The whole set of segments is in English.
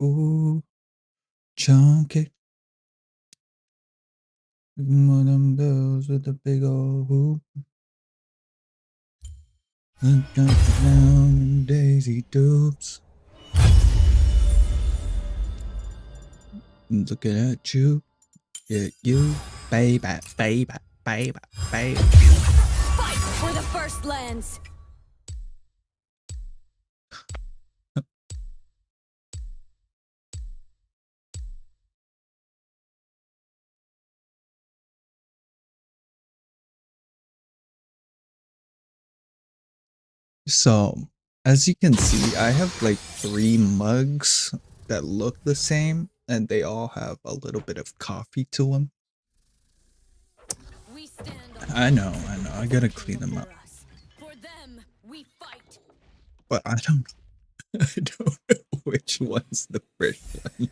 Ooh, chunky. One of them girls with the big old hoop. And jump down in Daisy Dukes. Looking at you. Yeah, you. Baby, baby, baby, baby. Fight for the first lands. So, as you can see, I have like 3 mugs that look the same, and they all have a little bit of coffee to them. I know, I gotta clean them up. For them, we fight. But I don't know which one's the first one.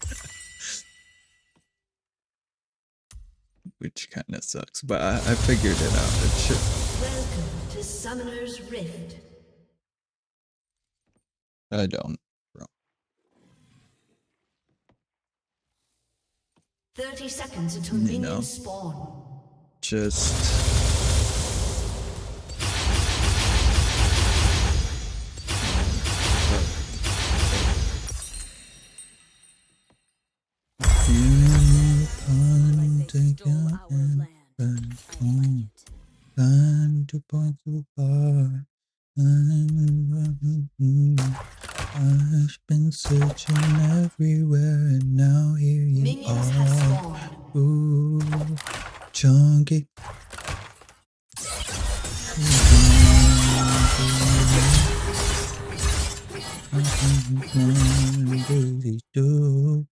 Which kind of sucks, but I figured it out. It should. Welcome to Summoner's Rift. I don't, bro. 30 seconds until minions spawn. Just to point to bar. I've been searching everywhere, and now here you Minions have are. spawned. Ooh, chunky. Daisy Duke.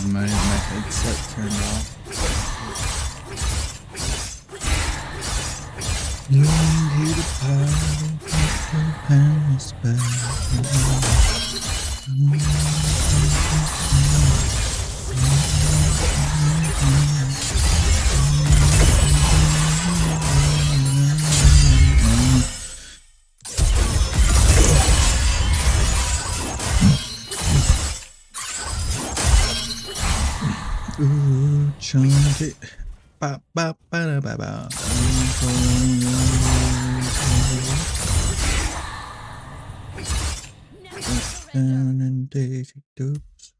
My headset turned off. You need a power from Paris back. Ooh, chunky. Ba ba ba da ba ba. Down and Daisy Dukes.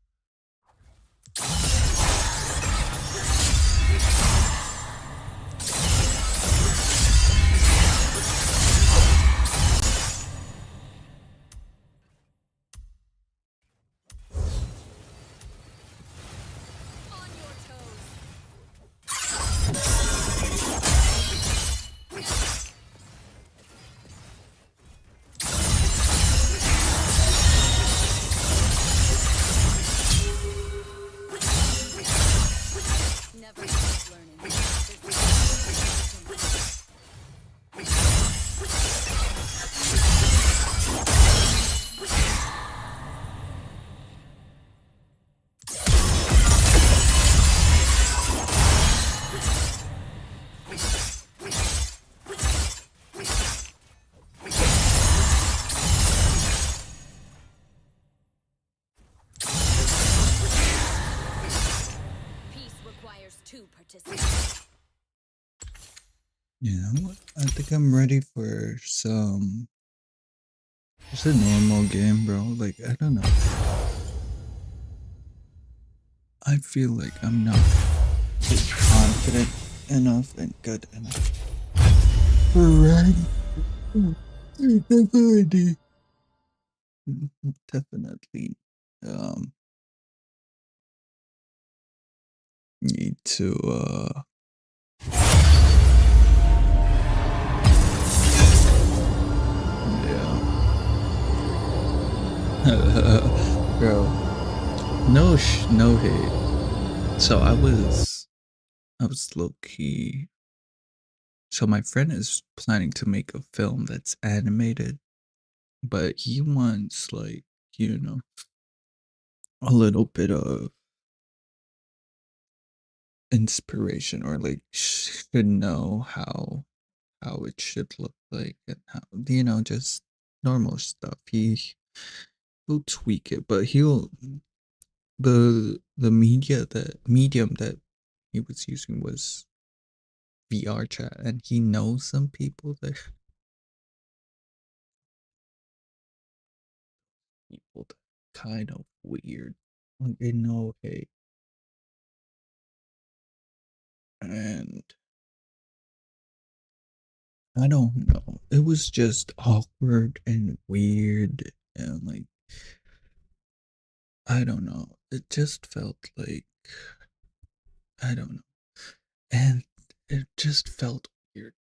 On your toes. Never stop learning. Peace requires 2 participants. You know what? I think I'm ready for some. Just a normal game, bro. Like, I don't know. I feel like I'm not confident enough and good enough. Right. Definitely. Definitely. need to yeah. Bro, no hate. So I was low key. So my friend is planning to make a film that's animated, but he wants like, you know, a little bit of inspiration, or like should know how it should look like, and how, just normal stuff. He'll tweak it, but the medium that he was using was VR chat, and he knows some people there. People that kind of weird. Like they know, hey, and I don't know. It was just awkward and weird, and like I don't know. It just felt like I don't know. And it just felt weird,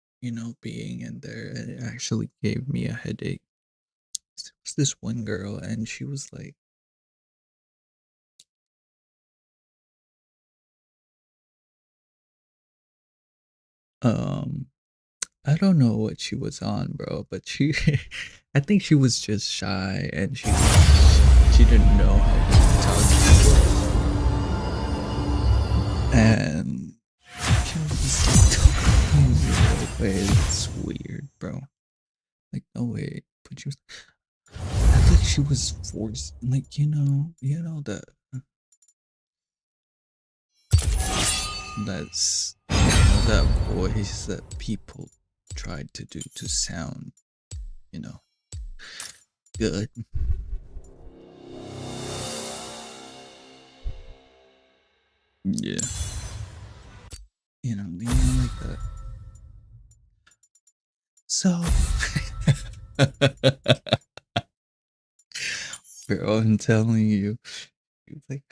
being in there. It actually gave me a headache. There was this one girl, and she was like, um, I don't know what she was on, bro, but I think she was just shy, and she didn't know how to talk to people, and she was like talking to me that way. It's weird, bro. Like, no way. But she was, I think she was forced, like, that that's that voice that people tried to do to sound, you know, good. Yeah. Like that. So, bro, I'm telling you, it's like,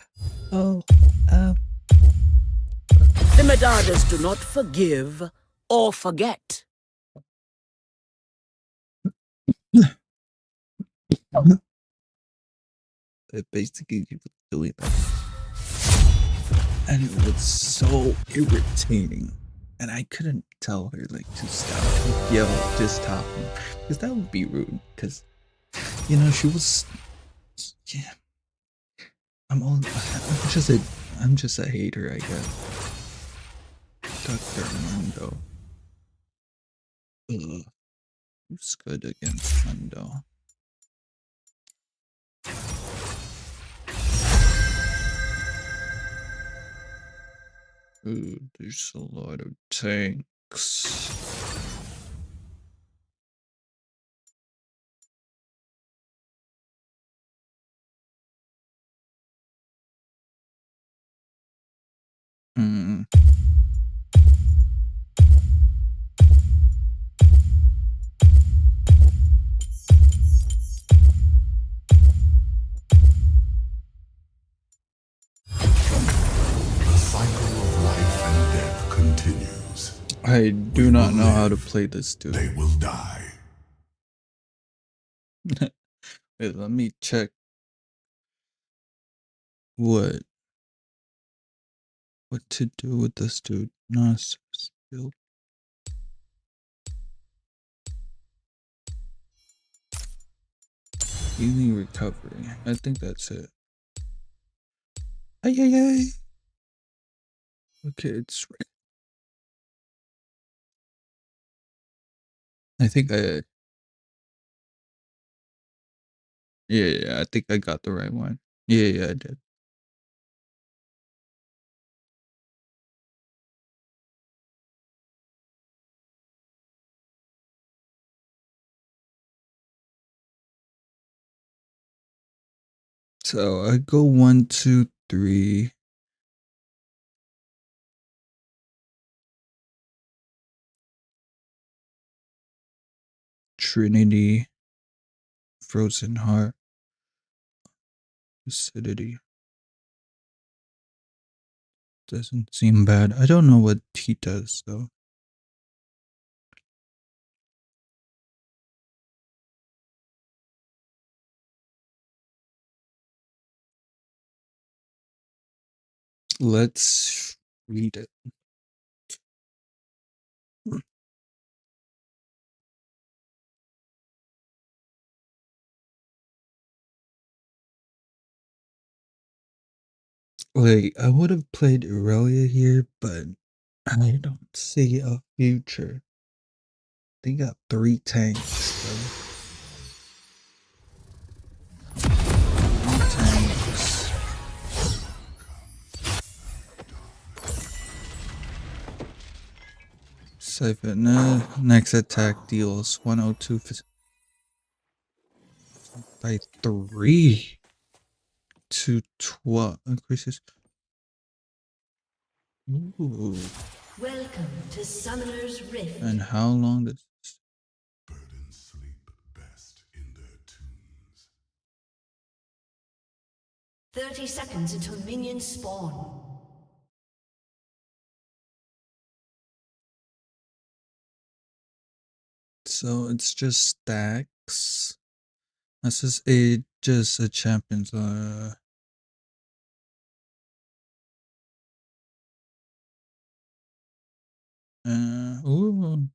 oh, um, The Medadas do not forgive or forget. basically, he was doing that, and it was so irritating, and I couldn't tell her like to stop. Like, yo, just stop, because that would be rude. Because she was, yeah. I'm just a hater, I guess. Dr. Mundo. Ugh, who's good against Mundo? Ooh, there's a lot of tanks. Mm. The cycle of life and death continues. I do We not will know how to live, play this, dude. they will die. Wait, let me check what to do with this dude. Not skill. Healing recovery. I think that's it. Ay, ay, ay. Okay, it's right. I think yeah, I think I got the right one. Yeah, I did. So I go 1, 2, 3. Trinity, Frozen Heart, Lucidity. doesn't seem bad. I don't know what he does though. Let's read it. Like, I would have played IRELIA here, but I don't see a future. They got 3 tanks, bro. 3 tanks. Siphon. Next attack deals 102 by 3 to 12. Increases. Ooh. Welcome to Summoner's Rift. And how long does Burdens sleep best in their tombs. 30 seconds until minions spawn. so it's just stacks. This is just a champions. Ooh,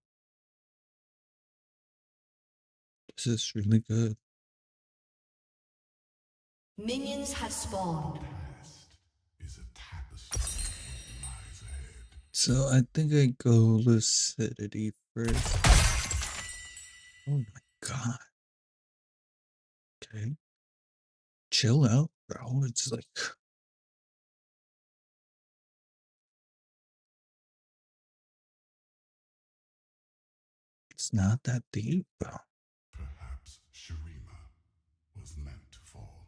this is really good. Minions have spawned. Past is a tapestry that lies ahead. So I think I go lucidity first. Oh my god. Okay. Chill out, bro. It's like it's not that deep, bro. Perhaps Shurima was meant to fall.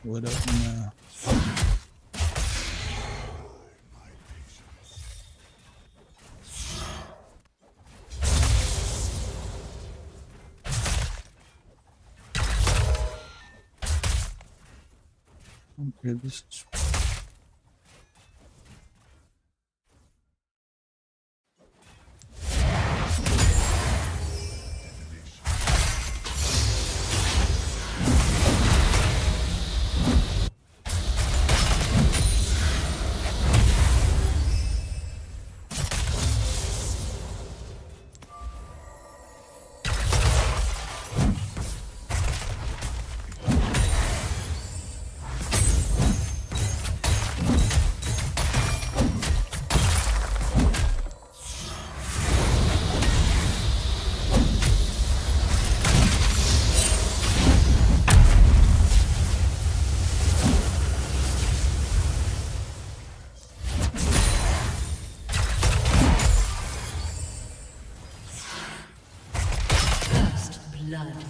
What up now? My patience. Okay, this is First blood.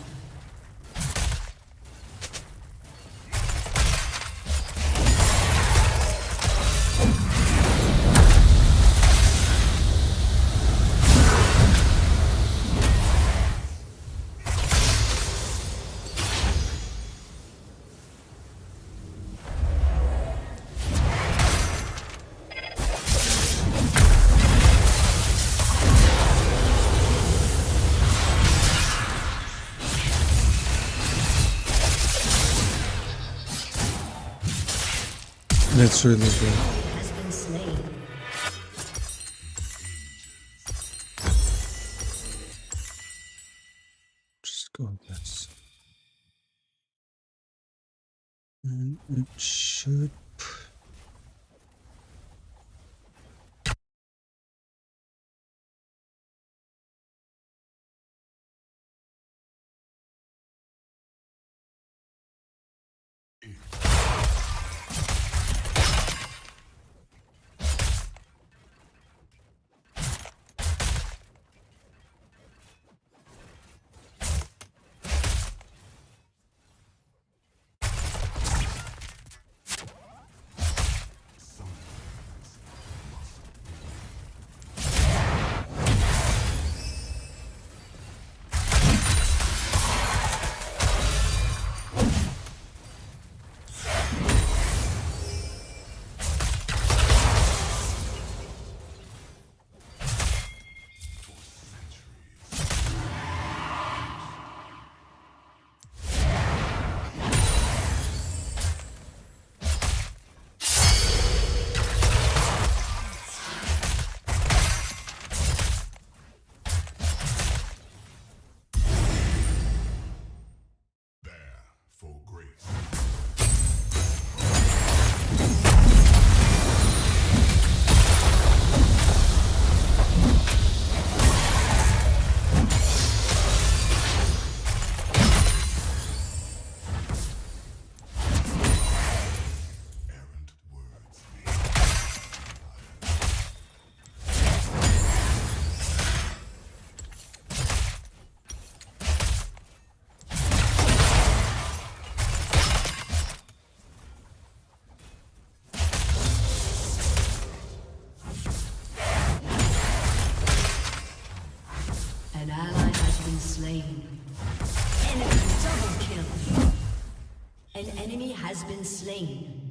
that's really good. Has been slain. Just go with this. And it should slain. Enemy double kill. An enemy has been slain.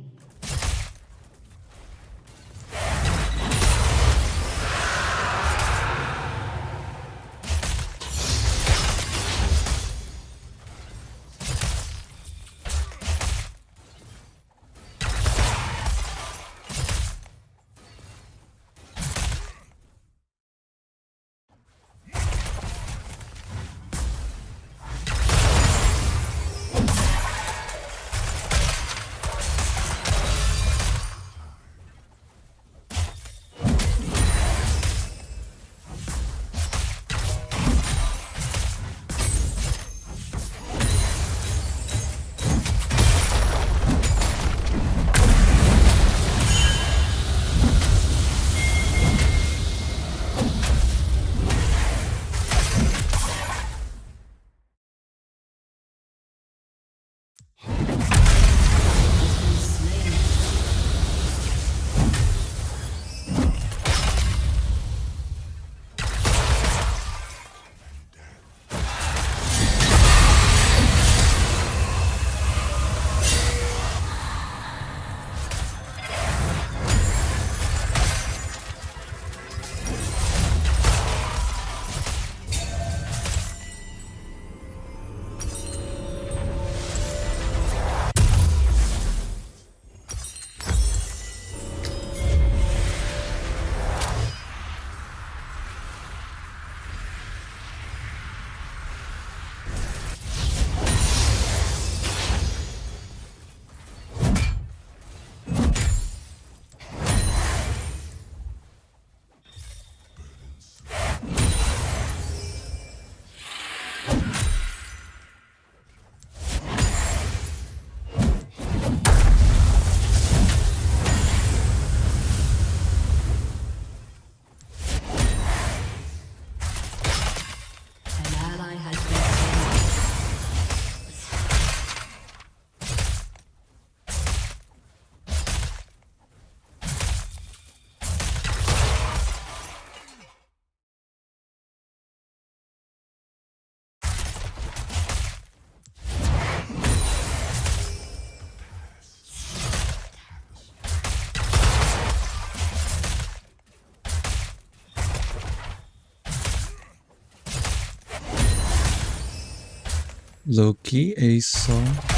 Loki, Asa.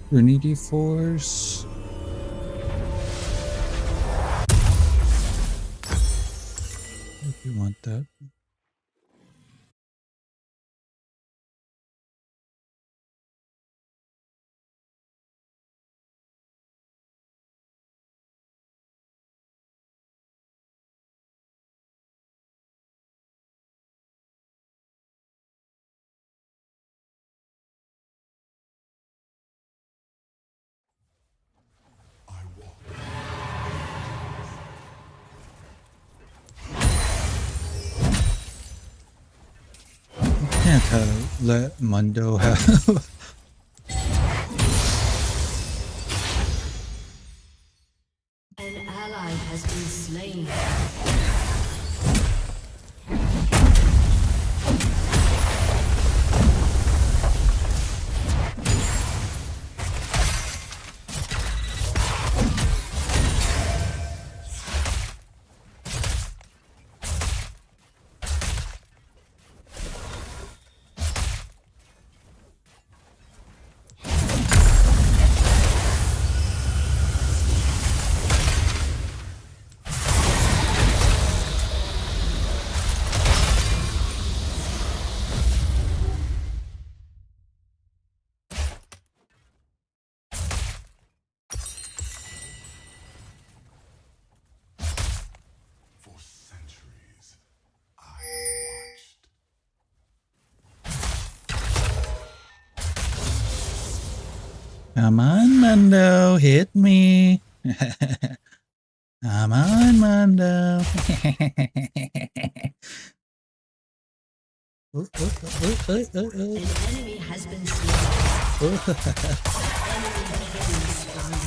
Trinity Force. If you want that. can't let Mundo have. An ally has been slain. For centuries, I watched. Come on, Mundo, hit me. Come on, Mundo. An enemy has been slain. Enemy killing spree.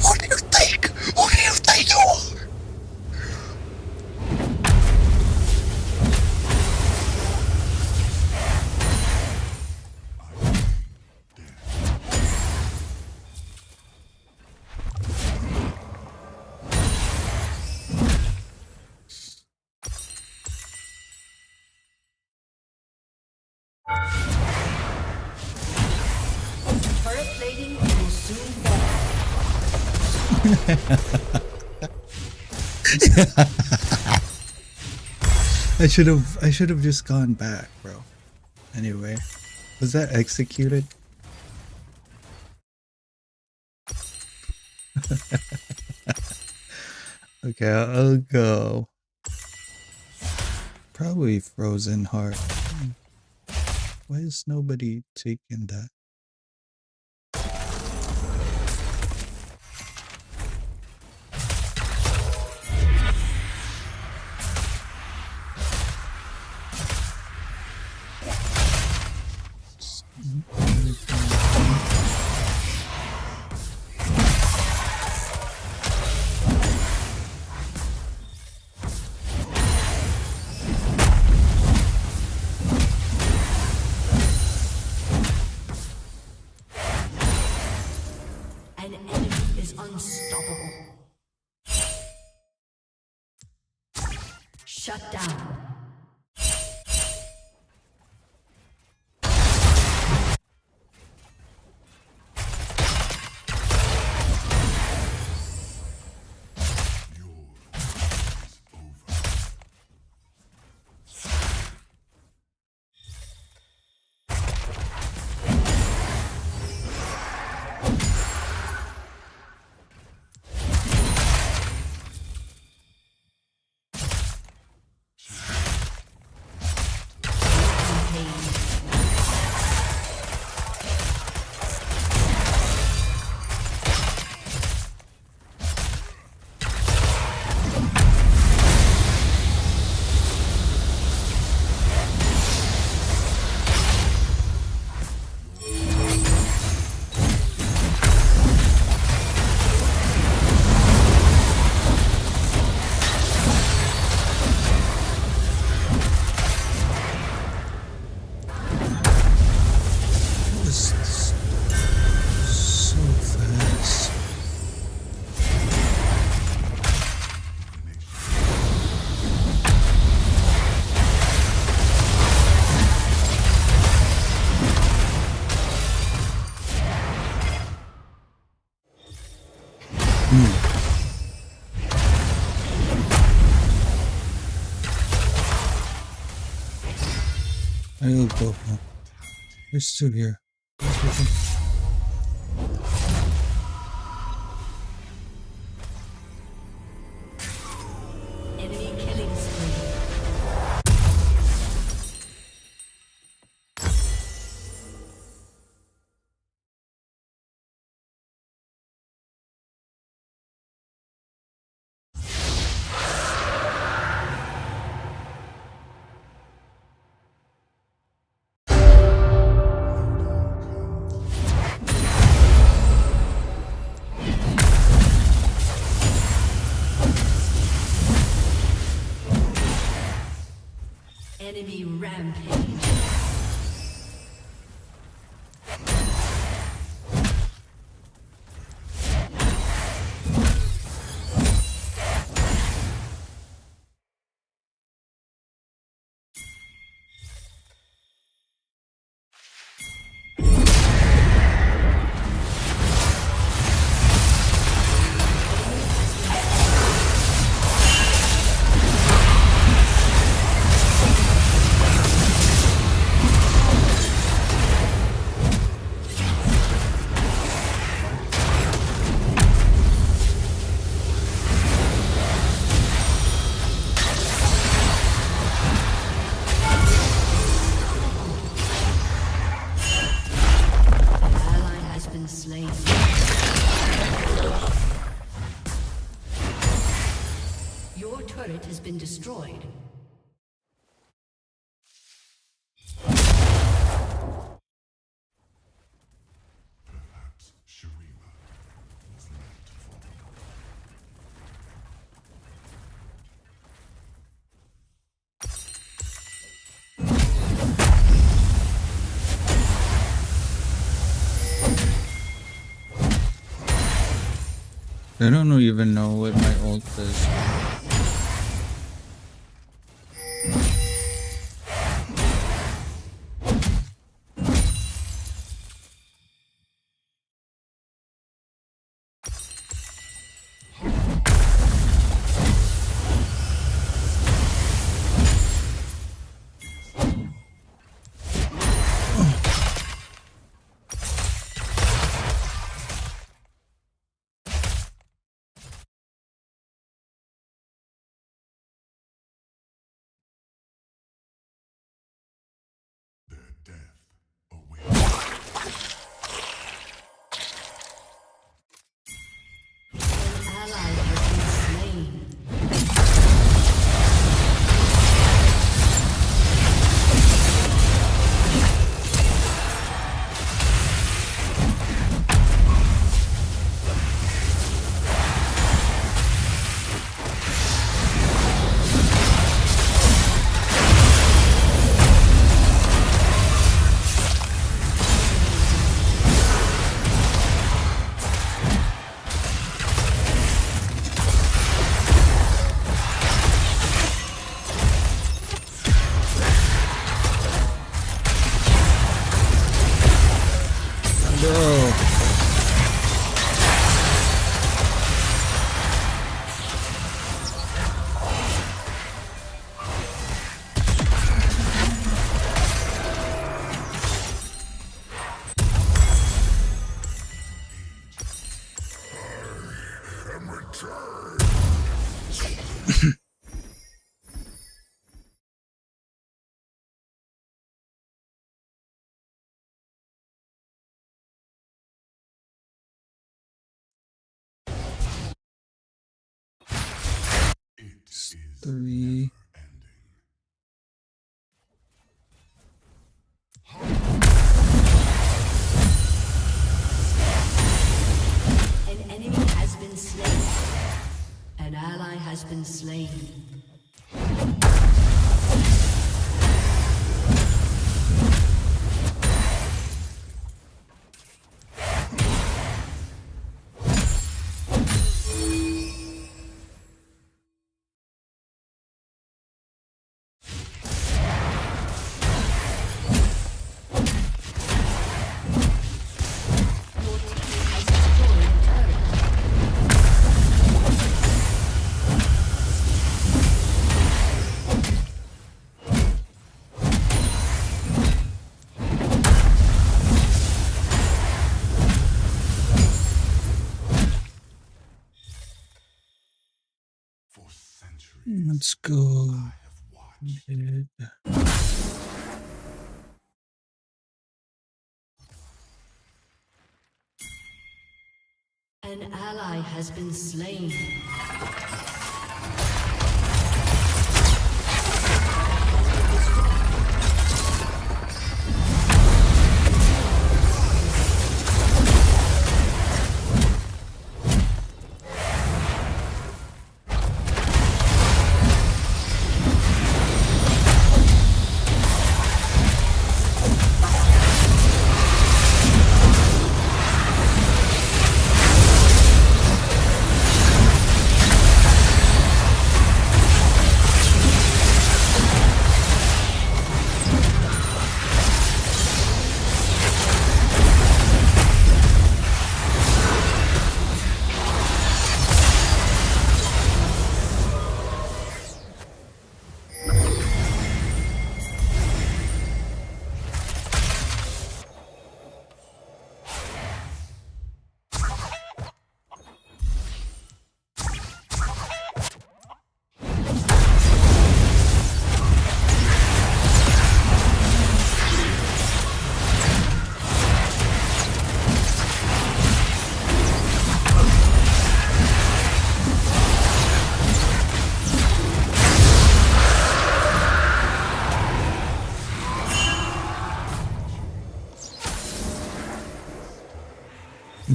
Who do you think? Who do you think you are? Turret plating will soon fall. I should have just gone back, bro. Anyway, was that executed? Okay, I'll go. Probably Frozen Heart. Why is nobody taking that? An enemy is unstoppable. Shut down. So fast. I'll go home. There's still here. Enemy rampage. Your turret has been destroyed. Perhaps Shurima was meant to fall. I don't even know what my ult is. Their death awaits. An ally has been slain. Bro. It is 3. ending. An enemy has been slain. An ally has been slain. Your team has destroyed a turret. For centuries, Let's go. I have watched. Mid. An ally has been slain.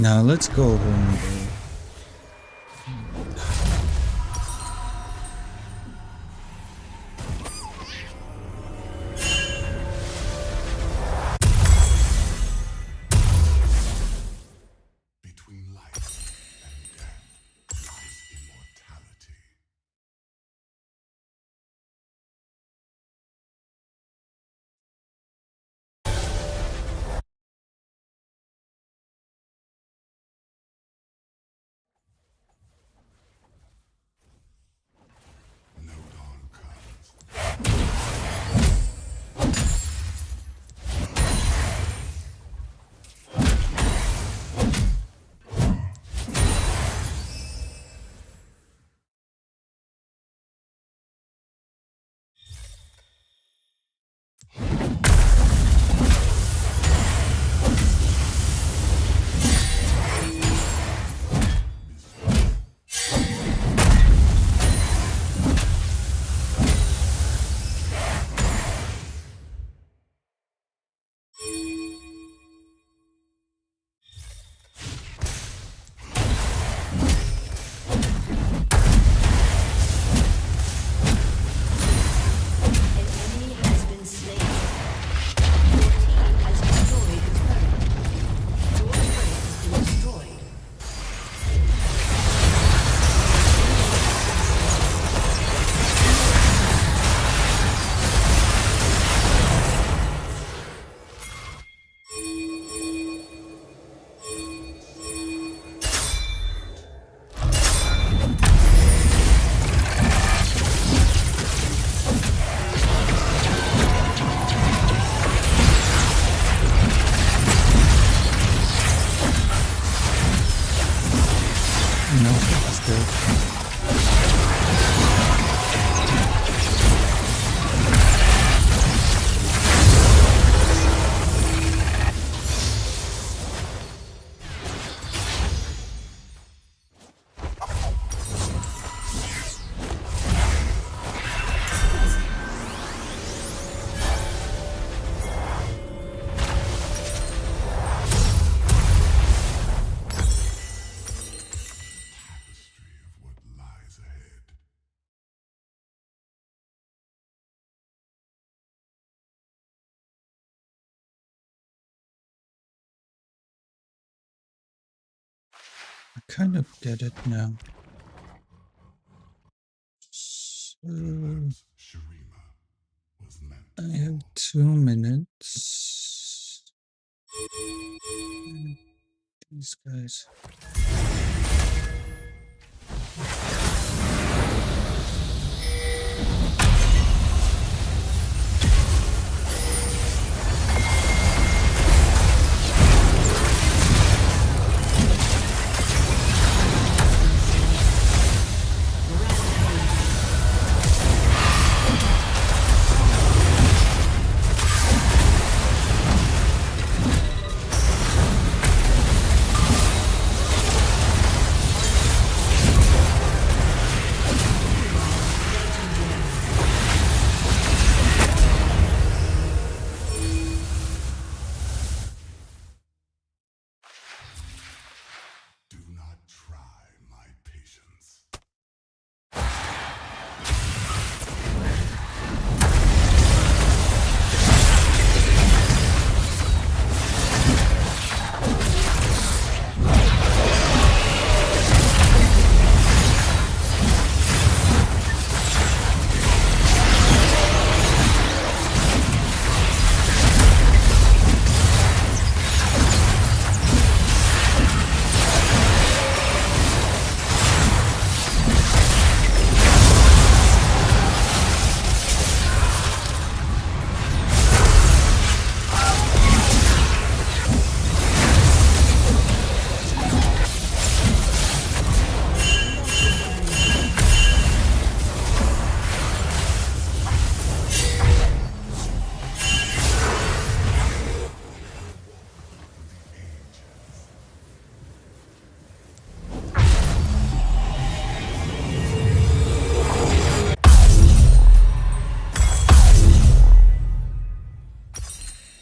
Now let's go home, bro. Between life and death lies immortality. No dawn comes. An enemy has been slain. Your team has destroyed a turret. Your turret has been destroyed. No, that's good. Tapestry of what lies ahead. I kind of get it now. So Perhaps Shurima was meant to I have fall. 2 minutes. These guys. Do not try my patience.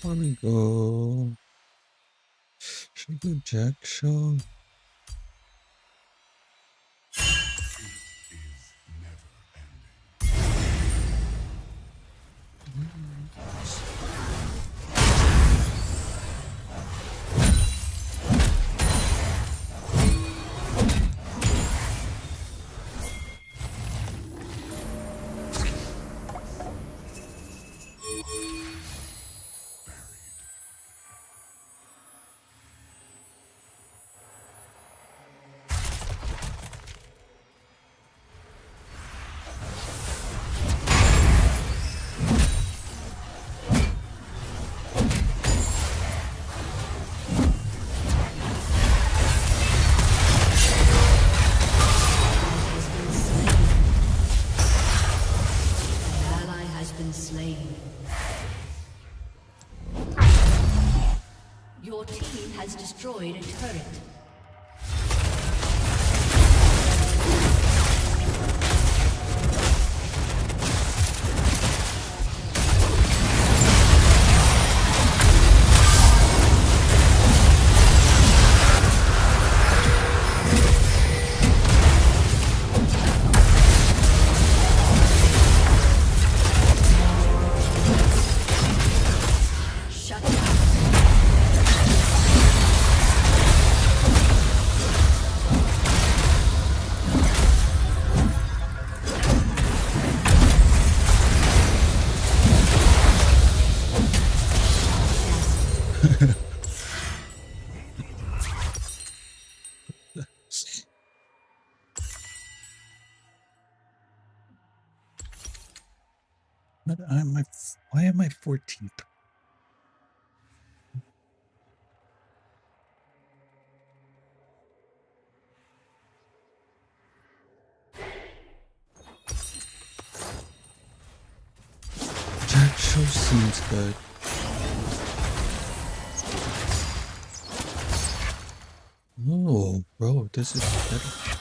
Here we go. Should we go Jack Show? Is never ending. Ally has been slain. Your team has destroyed a turret. Shut down. But why am I 14th? Jack Show seems good. Oh, bro, this is better.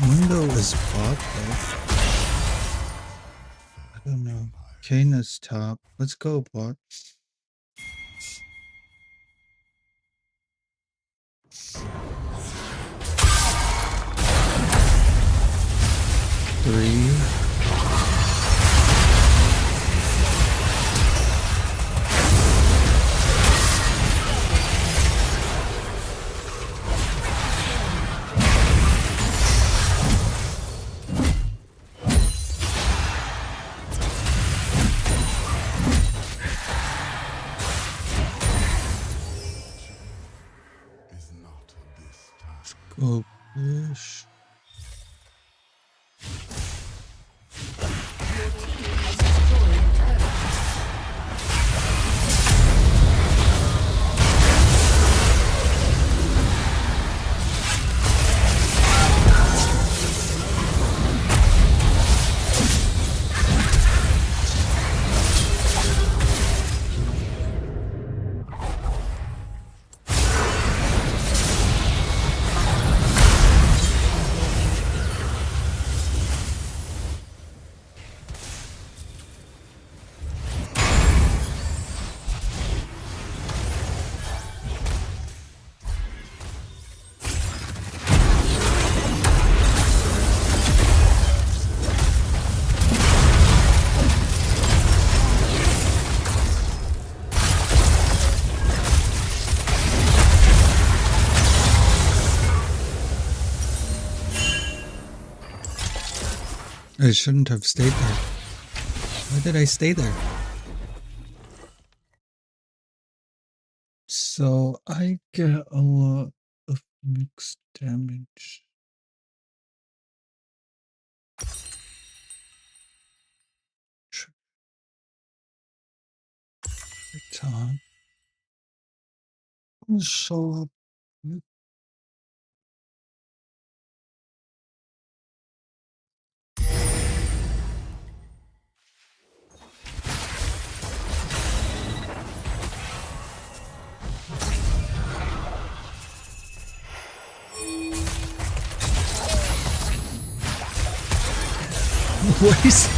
Window is bot though. I don't know. Kana's top. Let's go, bot. Three. Is not of this time. Go push. Your team has destroyed a turret. I shouldn't have stayed there. Why did I stay there? So I get a lot of mixed damage. Top. Show up. voice.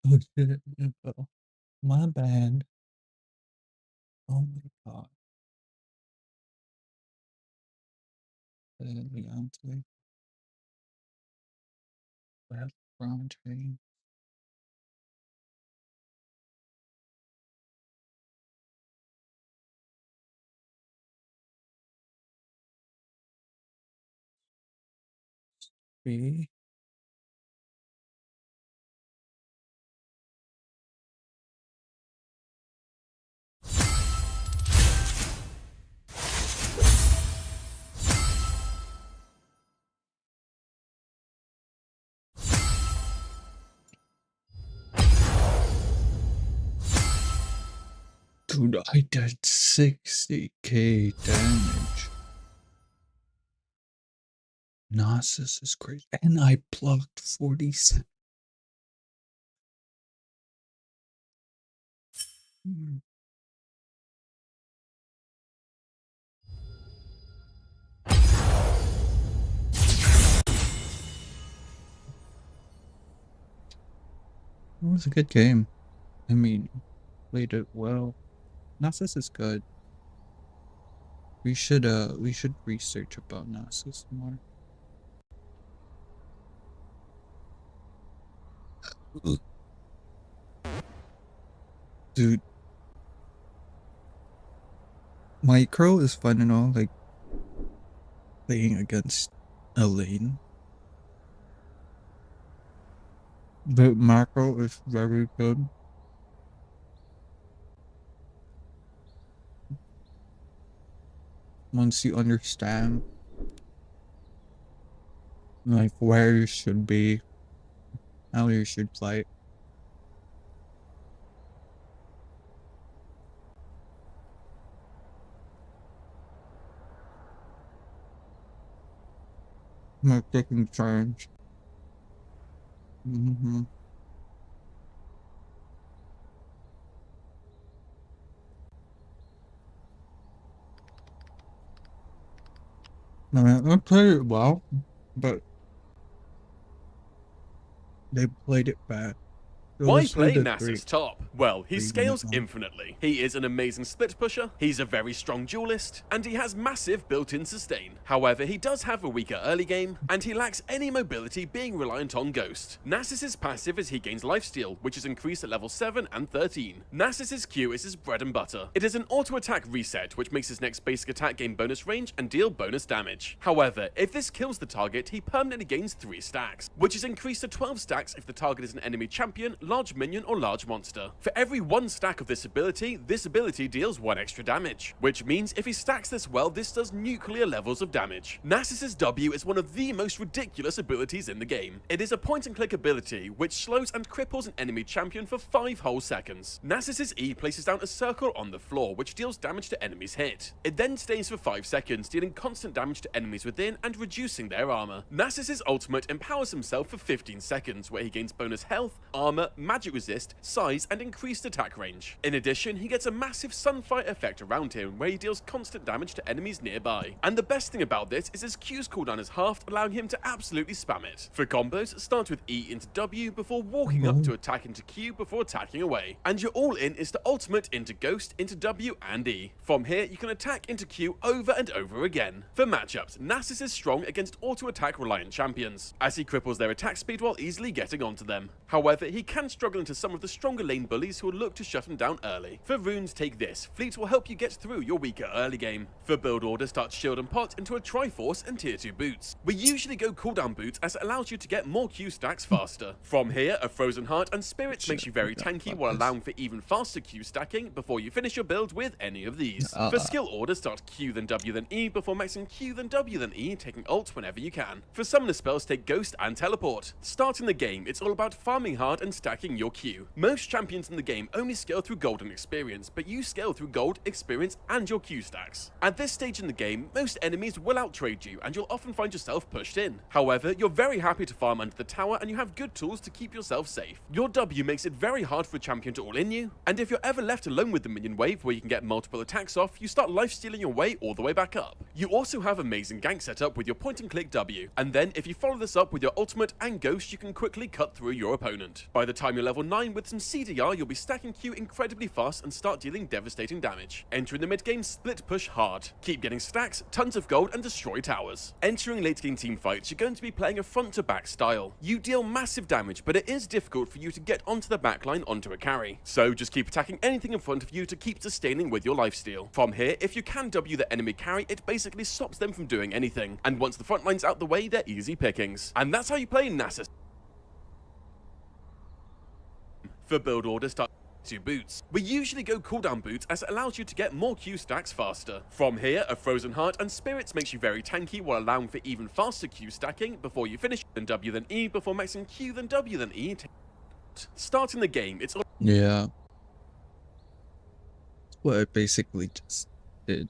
Oh shit. Oh, my bad. Oh my god. Leonte. Left Brown train. B. Dude, I did 60k damage. Nasus is crazy. And I blocked 47. It was a good game. I mean, played it well. Nasus is good. We should research about Nasus more. Dude, micro is fun and all, like playing against a lane. But macro is very good. Once you understand like where you should be, how you should play. Like taking charge. Mm-hmm. I mean, they played it well, but they played it bad. So Why let's do play the Nasus top? Well, he 3 scales minute one. infinitely. He is an amazing split pusher, he's a very strong duelist, and he has massive built-in sustain. However, he does have a weaker early game, and he lacks any mobility, being reliant on Ghost. Nasus's passive is he gains lifesteal, which is increased at level 7 and 13. Nasus's Q is his bread and butter. It is an auto-attack reset, which makes his next basic attack gain bonus range and deal bonus damage. However, if this kills the target, he permanently gains 3 stacks, which is increased to 12 stacks if the target is an enemy champion, large minion, or large monster. For every 1 stack of this ability deals 1 extra damage, which means if he stacks this well, this does nuclear levels of damage. Nasus's W is one of the most ridiculous abilities in the game. It is a point-and-click ability which slows and cripples an enemy champion for 5 whole seconds. Nasus's E places down a circle on the floor which deals damage to enemies hit. It then stays for 5 seconds, dealing constant damage to enemies within and reducing their armor. Nasus's ultimate empowers himself for 15 seconds, where he gains bonus health, armor, magic resist, size, and increased attack range. In addition, he gets a massive sunfire effect around him where he deals constant damage to enemies nearby. And the best thing about this is his Q's cooldown is halved, allowing him to absolutely spam it. For combos, start with E into W before walking up to attack into Q before attacking away. And your all-in is to ultimate into Ghost into W and E. From here, you can attack into Q over and over again. For matchups, Nasus is strong against auto-attack reliant champions, as he cripples their attack speed while easily getting onto them. However, he can can struggle into some of the stronger lane bullies who will look to shut them down early. For runes, take this. Fleets will help you get through your weaker early game. For build order, start shield and pot into a Triforce and tier 2 boots. We usually go cooldown boots as it allows you to get more Q stacks faster. From here, a Frozen Heart and Spirits makes you very tanky while allowing for even faster Q stacking before you finish your build with any of these. For skill order, start Q then W then E before maxing Q then W then E, taking ult whenever you can. For summoner spells, take Ghost and Teleport. Starting the game, it's all about farming hard and stacking your Q. Most champions in the game only scale through gold and experience, but you scale through gold, experience, and your Q stacks. At this stage in the game, most enemies will outtrade you and you'll often find yourself pushed in. However, you're very happy to farm under the tower and you have good tools to keep yourself safe. Your W makes it very hard for a champion to all in you, and if you're ever left alone with the minion wave where you can get multiple attacks off, you start lifestealing your way all the way back up. You also have amazing gank setup with your point and click W, and then if you follow this up with your ultimate and ghost, you can quickly cut through your opponent. By the time you're level 9 with some CDR, you'll be stacking Q incredibly fast and start dealing devastating damage. Entering the mid game, split push hard. Keep getting stacks, tons of gold, and destroy towers. Entering late game team fights, you're going to be playing a front to back style. You deal massive damage, but it is difficult for you to get onto the backline onto a carry. So just keep attacking anything in front of you to keep sustaining with your lifesteal. From here, if you can W the enemy carry, it basically stops them from doing anything. And once the front line's out the way, they're easy pickings. And that's how you play Nasus. For build order, start 2 boots. We usually go cooldown boots as it allows you to get more Q stacks faster. From here, a Frozen Heart and Spirits makes you very tanky while allowing for even faster Q stacking before you finish then W then E before maxing Q then W then E. Starting the game, it's all Yeah. What I basically just did.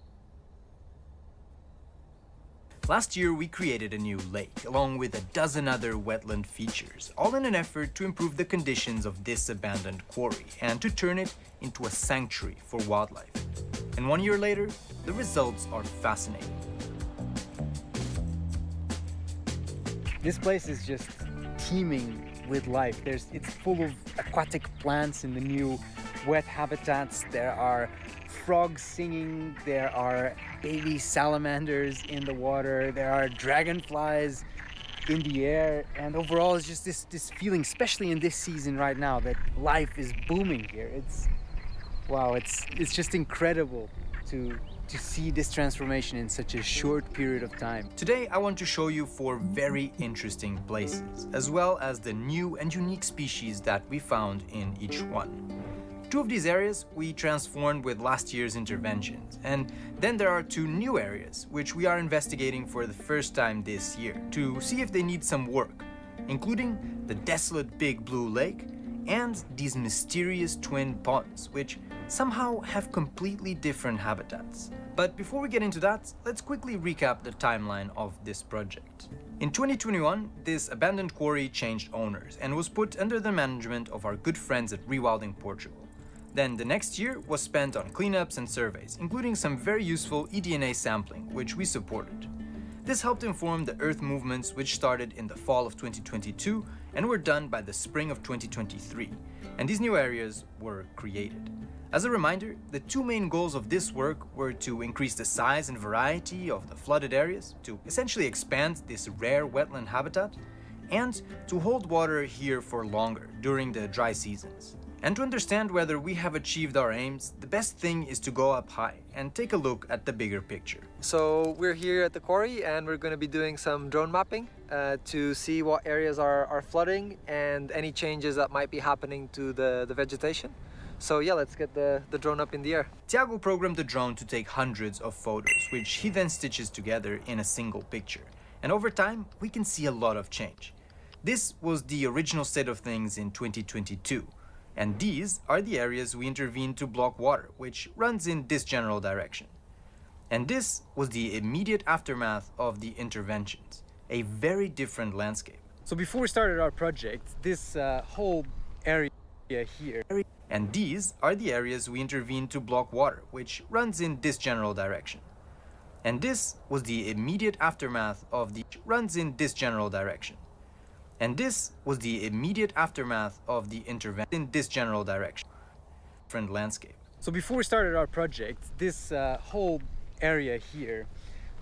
Last year, we created a new lake, along with a dozen other wetland features, all in an effort to improve the conditions of this abandoned quarry and to turn it into a sanctuary for wildlife. And 1 year later, the results are fascinating. This place is just teeming with life. It's full of aquatic plants in the new wet habitats. There are frogs singing, there are baby salamanders in the water, there are dragonflies in the air, and overall it's just this feeling, especially in this season right now, that life is booming here. It's just incredible to see this transformation in such a short period of time. Today, I want to show you 4 very interesting places, as well as the new and unique species that we found in each one. 2 of these areas we transformed with last year's interventions, and then there are 2 new areas which we are investigating for the first time this year to see if they need some work, including the desolate big blue lake and these mysterious twin ponds, which somehow have completely different habitats. But before we get into that, let's quickly recap the timeline of this project. In 2021, this abandoned quarry changed owners and was put under the management of our good friends at Rewilding Portugal. Then the next year was spent on cleanups and surveys, including some very useful eDNA sampling, which we supported. This helped inform the Earth movements which started in the fall of 2022 and were done by the spring of 2023, and these new areas were created. As a reminder, the 2 main goals of this work were to increase the size and variety of the flooded areas, to essentially expand this rare wetland habitat, and to hold water here for longer during the dry seasons. And to understand whether we have achieved our aims, the best thing is to go up high and take a look at the bigger picture. So we're here at the quarry and we're going to be doing some drone mapping to see what areas are flooding and any changes that might be happening to the vegetation. So yeah, let's get the drone up in the air. Tiago programmed the drone to take hundreds of photos, which he then stitches together in a single picture. And over time, we can see a lot of change. This was the original state of things in 2022. And these are the areas we intervened to block water, which runs in this general direction. And this was the immediate aftermath of the interventions, a very different landscape. So before we started our project, this whole area here. And these are the areas we intervened to block water, which runs in this general direction. And this was the immediate aftermath of the runs in this general direction. And this was the immediate aftermath of the intervention in this general direction. Different landscape. So before we started our project, this whole area here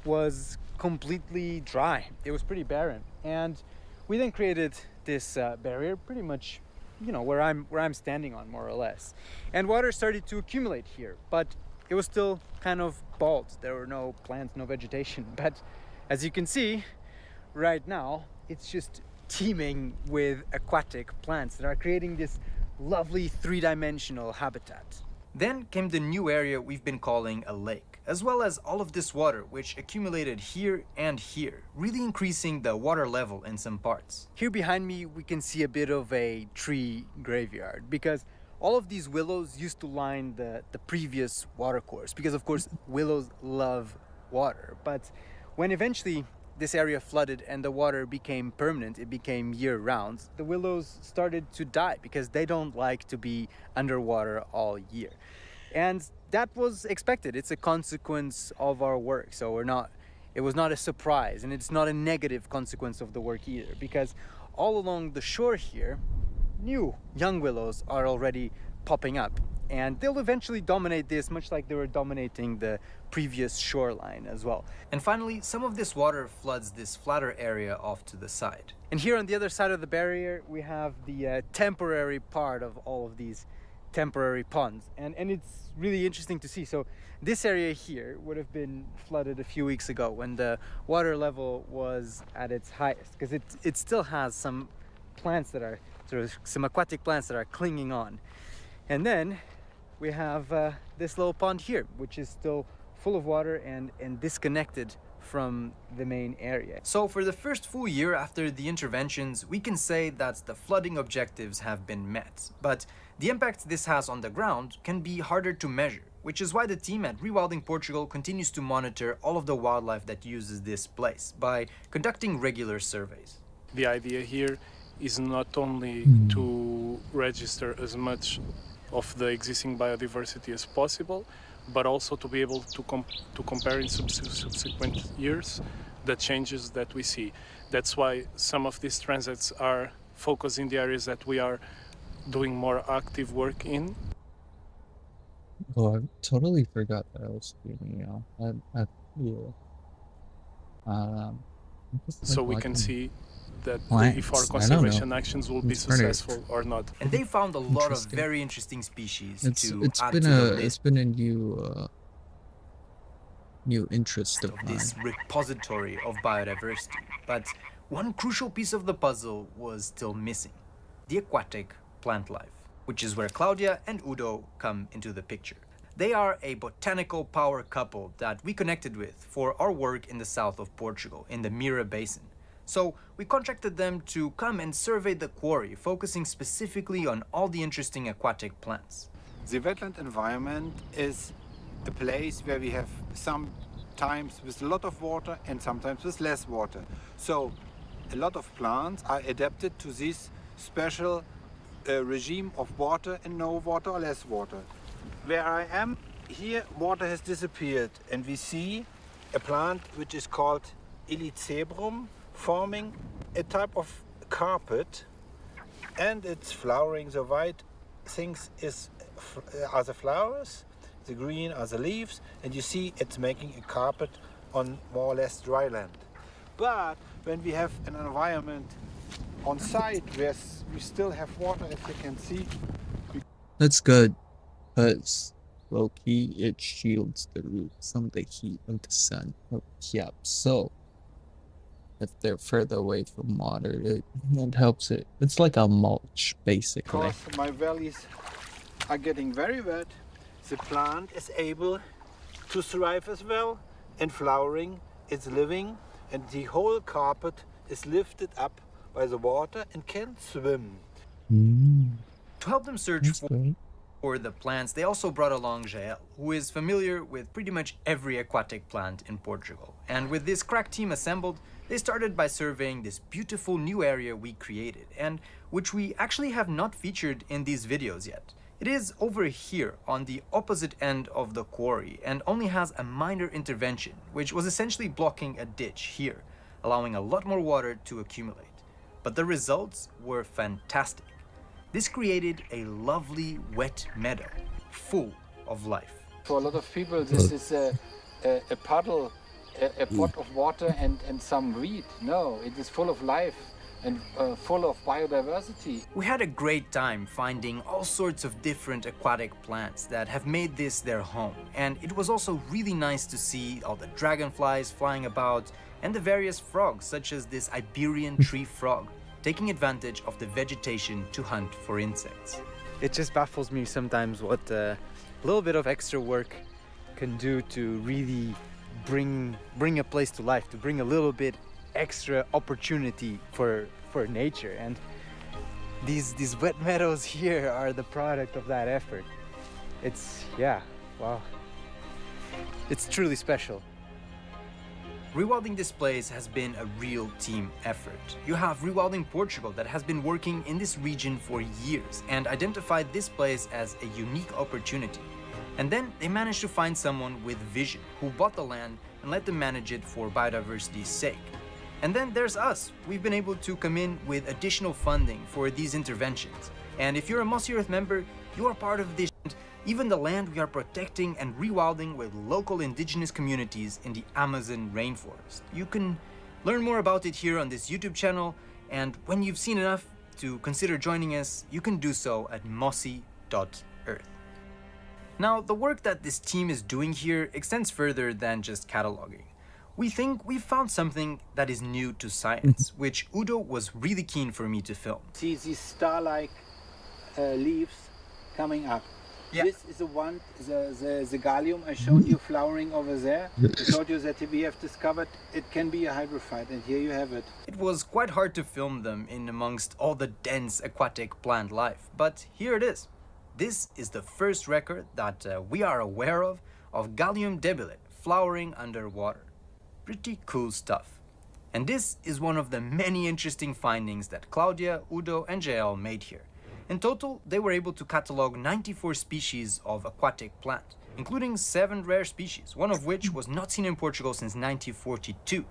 was completely dry. It was pretty barren. And we then created this barrier pretty much where I'm standing on, more or less. And water started to accumulate here, but it was still kind of bald. There were no plants, no vegetation. But as you can see, right now, it's just teeming with aquatic plants that are creating this lovely three-dimensional habitat. Then came the new area we've been calling a lake, as well as all of this water which accumulated here and here, really increasing the water level in some parts. Here behind me we can see a bit of a tree graveyard, because all of these willows used to line the previous watercourse, because of course willows love water. But when eventually this area flooded and the water became permanent, it became year-round, the willows started to die because they don't like to be underwater all year. And that was expected. It's a consequence of our work. So it was not a surprise, and it's not a negative consequence of the work either, because all along the shore here, new young willows are already popping up, and they'll eventually dominate this, much like they were dominating the previous shoreline as well. And finally, some of this water floods this flatter area off to the side. And here on the other side of the barrier, we have the temporary part of all of these temporary ponds, and it's really interesting to see. So this area here would have been flooded a few weeks ago when the water level was at its highest, because it still has some plants that are some aquatic plants that are clinging on. And then we have this little pond here, which is still full of water and disconnected from the main area. So for the first full year after the interventions, we can say that the flooding objectives have been met. But the impact this has on the ground can be harder to measure, which is why the team at Rewilding Portugal continues to monitor all of the wildlife that uses this place by conducting regular surveys. The idea here is not only to register as much of the existing biodiversity as possible, but also to be able to compare in subsequent years the changes that we see. That's why some of these transits are focused in the areas that we are doing more active work in. Oh, I totally forgot that I was streaming, So we can see that plants. if our I don't know. conservation actions will be It's pretty- successful or not. And they found a lot of Interesting. very interesting species It's to it's add been to the a list new interest of of mine. this repository of biodiversity. But one crucial piece of the puzzle was still missing: the aquatic plant life, which is where Claudia and Udo come into the picture. They are a botanical power couple that we connected with for our work in the south of Portugal, in the Mira Basin. So we contracted them to come and survey the quarry, focusing specifically on all the interesting aquatic plants. The wetland environment is a place where we have sometimes with a lot of water and sometimes with less water. So a lot of plants are adapted to this special regime of water and no water or less water. Where I am here, water has disappeared, and we see a plant which is called Ilicebrum forming a type of carpet, and it's flowering. The white things are the flowers, the green are the leaves, and you see it's making a carpet on more or less dry land. But when we have an environment on site where we still have water, as you can see, That's good, because low-key it shields the roots from the heat of the sun. Oh, yeah, so if they're further away from water, it helps it. It's like a mulch, basically. because my valleys are getting very wet, the plant is able to thrive as well, and flowering, it's living, and the whole carpet is lifted up by the water and can swim. To help them search That's great. for the plants, they also brought along Jael, who is familiar with pretty much every aquatic plant in Portugal. And with this crack team assembled, they started by surveying this beautiful new area we created, and which we actually have not featured in these videos yet. It is over here on the opposite end of the quarry and only has a minor intervention, which was essentially blocking a ditch here, allowing a lot more water to accumulate. But the results were fantastic. This created a lovely wet meadow, full of life. For a lot of people, this is a puddle, a pot of water and some weed. No, it is full of life. and full of biodiversity. We had a great time finding all sorts of different aquatic plants that have made this their home. And it was also really nice to see all the dragonflies flying about and the various frogs, such as this Iberian tree frog, taking advantage of the vegetation to hunt for insects. It just baffles me sometimes what a little bit of extra work can do to really bring a place to life, to bring a little bit extra opportunity for nature. And these wet meadows here are the product of that effort. It's, yeah, wow. It's truly special. Rewilding this place has been a real team effort. You have Rewilding Portugal that has been working in this region for years and identified this place as a unique opportunity. And then they managed to find someone with vision who bought the land and let them manage it for biodiversity's sake. And then there's us. We've been able to come in with additional funding for these interventions. And if you're a Mossy Earth member, you are part of this. Even the land we are protecting and rewilding with local indigenous communities in the Amazon rainforest. You can learn more about it here on this YouTube channel, and when you've seen enough to consider joining us, you can do so at mossy.earth. Now, the work that this team is doing here extends further than just cataloging. We think we've found something that is new to science, which Udo was really keen for me to film. See these star-like leaves coming up. Yeah. This is the one, the gallium I showed you flowering over there. I showed you that we have discovered it can be a hydrophyte, and here you have it. It was quite hard to film them in amongst all the dense aquatic plant life, but here it is. This is the first record that we are aware of gallium debile flowering underwater. Pretty cool stuff. And this is one of the many interesting findings that Claudia, Udo and JL made here. In total, they were able to catalog 94 species of aquatic plant, including 7 rare species, one of which was not seen in Portugal since 1942,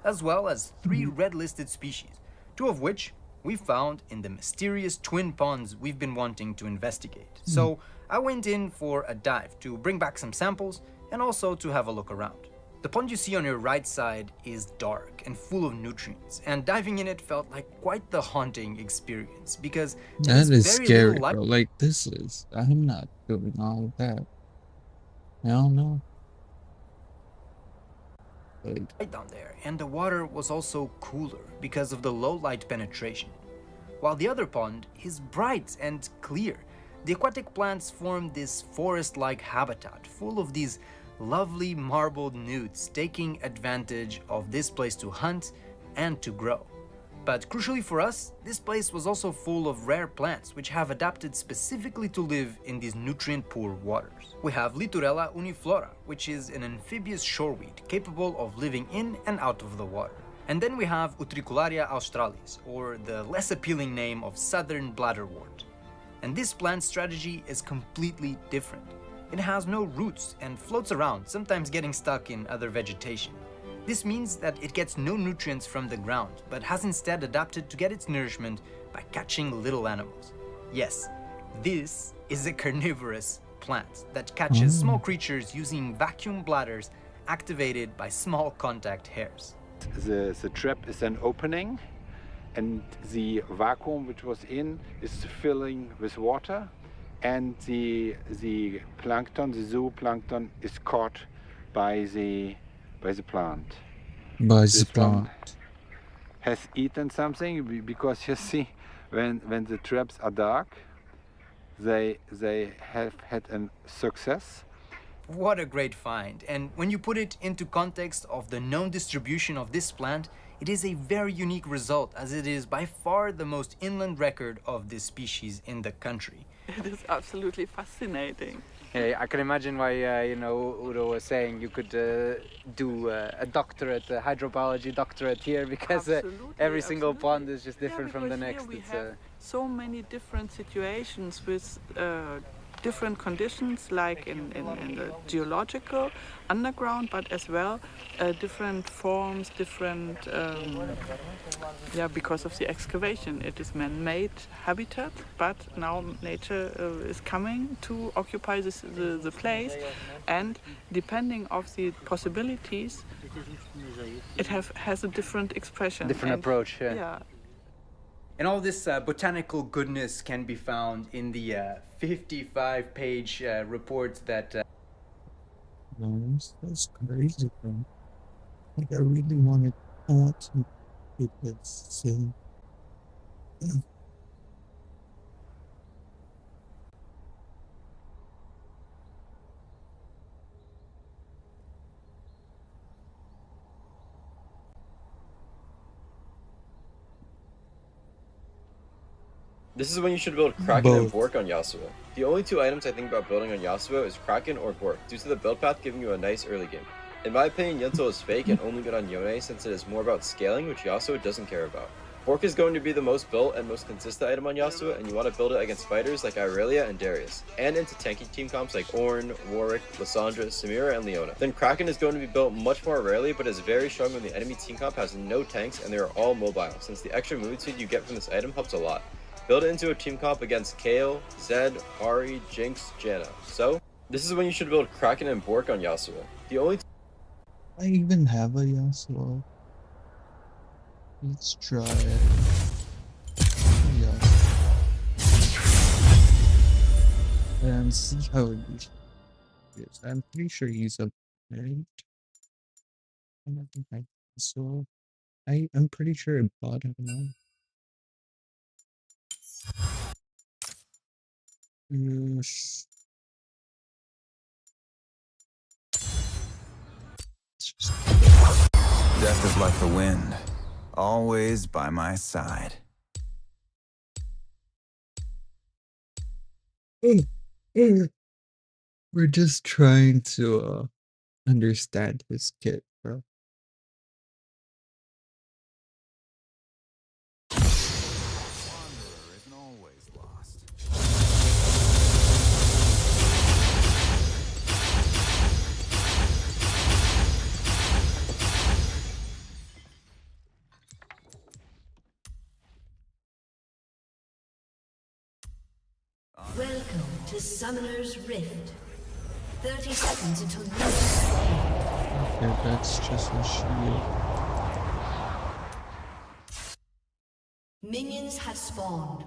as well as 3 red-listed species, 2 of which we found in the mysterious twin ponds we've been wanting to investigate. So I went in for a dive to bring back some samples and also to have a look around. The pond you see on your right side is dark and full of nutrients, and diving in it felt like quite the haunting experience because that is very scary, little light bro. Like, this is, I'm not doing all of that. I don't know. light down there, and the water was also cooler because of the low light penetration. While the other pond is bright and clear, the aquatic plants form this forest-like habitat full of these lovely marbled newts, taking advantage of this place to hunt and to grow. But crucially for us, this place was also full of rare plants which have adapted specifically to live in these nutrient-poor waters. We have Liturella uniflora, which is an amphibious shoreweed capable of living in and out of the water. And then we have Utricularia australis, or the less appealing name of southern bladderwort. And this plant strategy is completely different. It has no roots and floats around, sometimes getting stuck in other vegetation. This means that it gets no nutrients from the ground, but has instead adapted to get its nourishment by catching little animals. Yes, this is a carnivorous plant that catches small creatures using vacuum bladders activated by small contact hairs. The trap is an opening, and the vacuum which was in is filling with water, and the plankton, the zooplankton, is caught by the plant. By This the plant. one has eaten something, because you see, when the traps are dark, they have had a success. What a great find, and when you put it into context of the known distribution of this plant, it is a very unique result, as it is by far the most inland record of this species in the country. It is absolutely fascinating. Yeah, I can imagine why, Udo was saying you could do a doctorate, a hydrobiology doctorate here, because every single pond is just different from the next. Here we have so many different situations with different conditions, like in the geological underground, but as well different forms, different because of the excavation. It is man-made habitat, but now nature is coming to occupy the place, and depending of the possibilities, it has a different expression, Different approach, yeah. And all this botanical goodness can be found in the 55-page report that... Nice. That's crazy, bro. Like, I want to do this soon. This is when you should build Kraken and Bork on Yasuo. The only two items I think about building on Yasuo is Kraken or Bork, due to the build path giving you a nice early game. In my opinion, Yentl is fake and only good on Yone since it is more about scaling, which Yasuo doesn't care about. Bork is going to be the most built and most consistent item on Yasuo, and you want to build it against fighters like IRELIA and Darius, and into tanky team comps like Ornn, Warwick, Lissandra, Samira, and Leona. Then Kraken is going to be built much more rarely, but is very strong when the enemy team comp has no tanks and they are all mobile, since the extra move speed you get from this item helps a lot. Build it into a team comp against Kayle, Zed, Ahri, Jinx, Janna. So, this is when you should build Kraken and Bork on Yasuo. The only I even have a Yasuo. Let's try it. Yeah. And see how it is. I'm pretty sure he's a parent. I don't think I so I'm pretty sure it bought him now. Yes. Death is like the wind, always by my side. We're just trying to understand his kit, bro. Welcome to Summoner's Rift. 30 seconds until you... Okay, that's just a shield. Minions have spawned.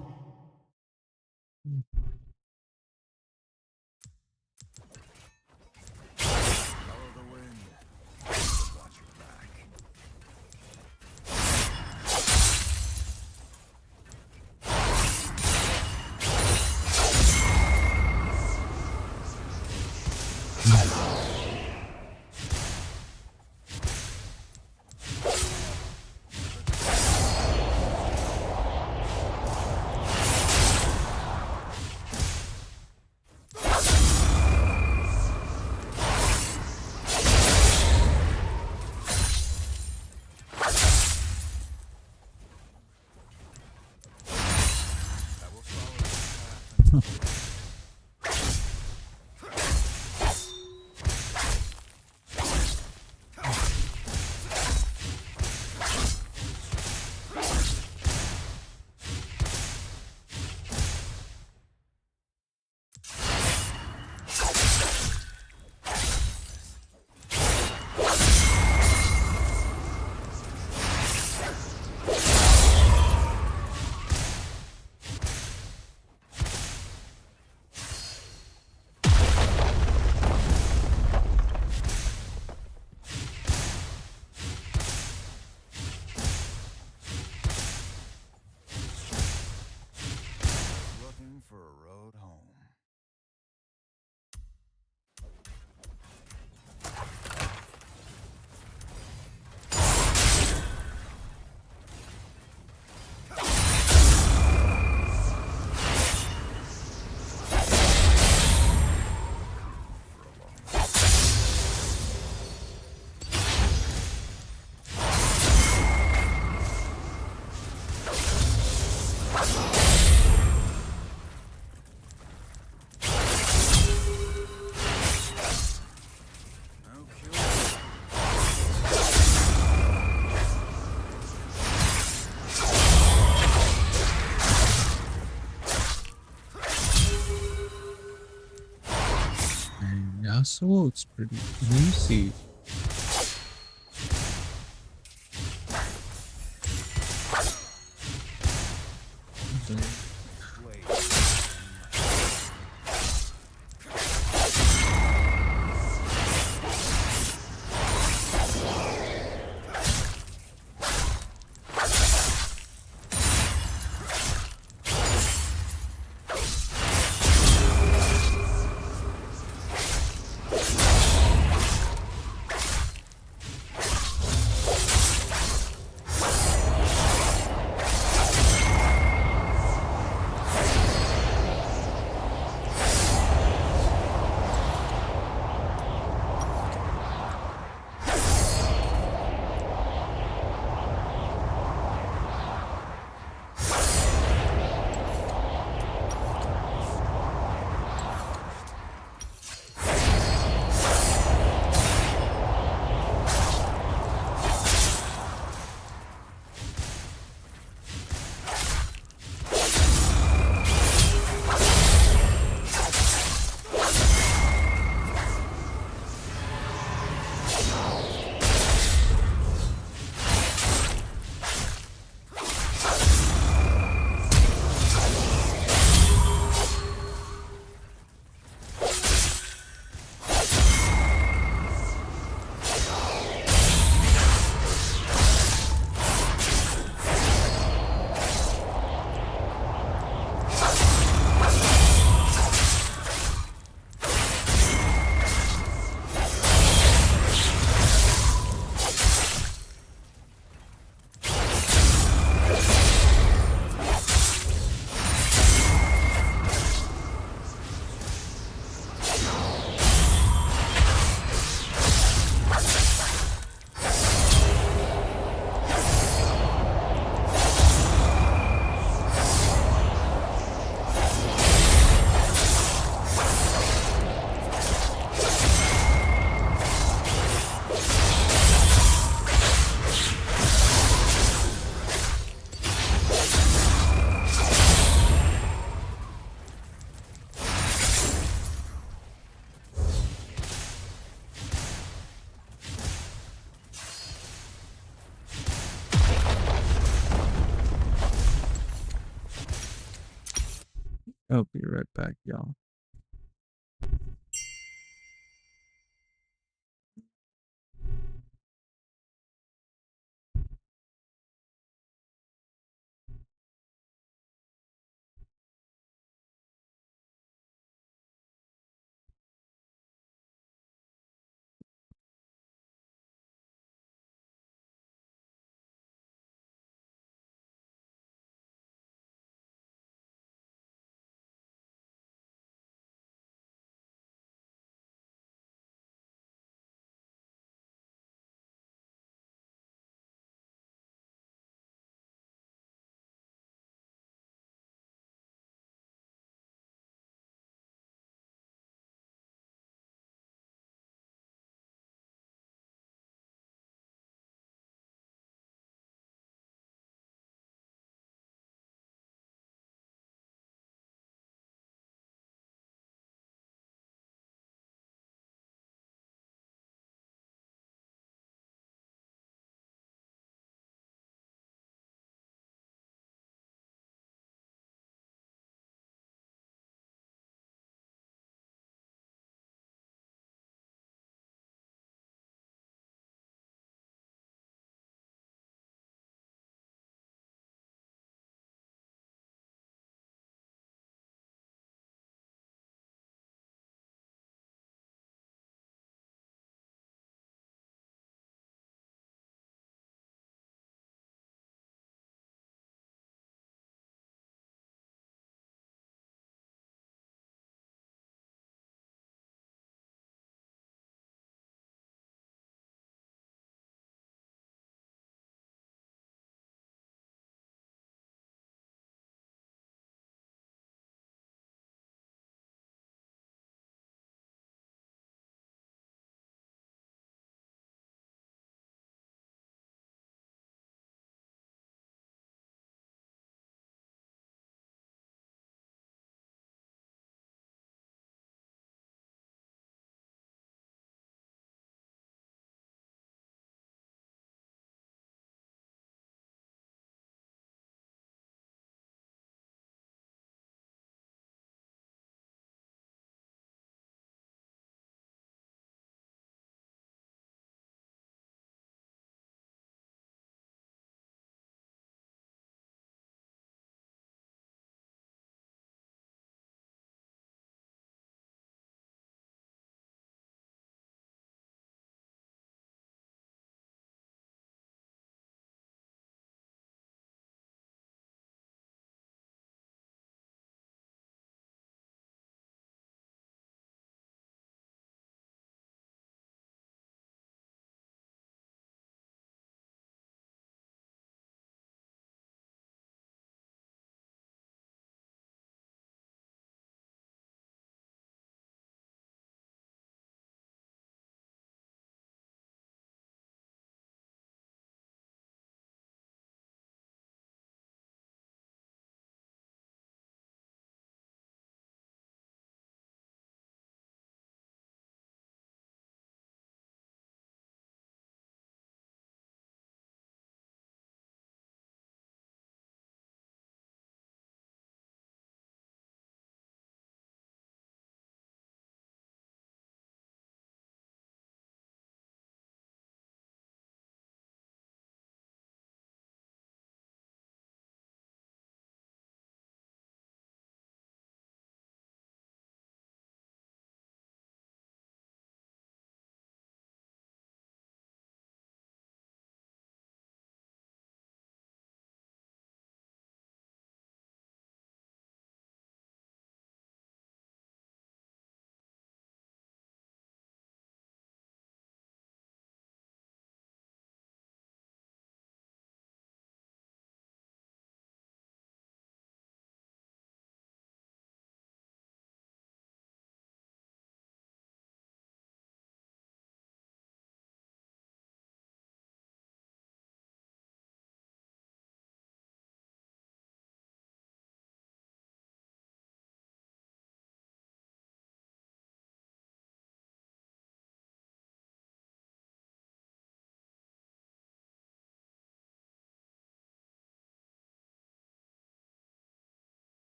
Yasuo, it's pretty easy. I'll be right back, y'all.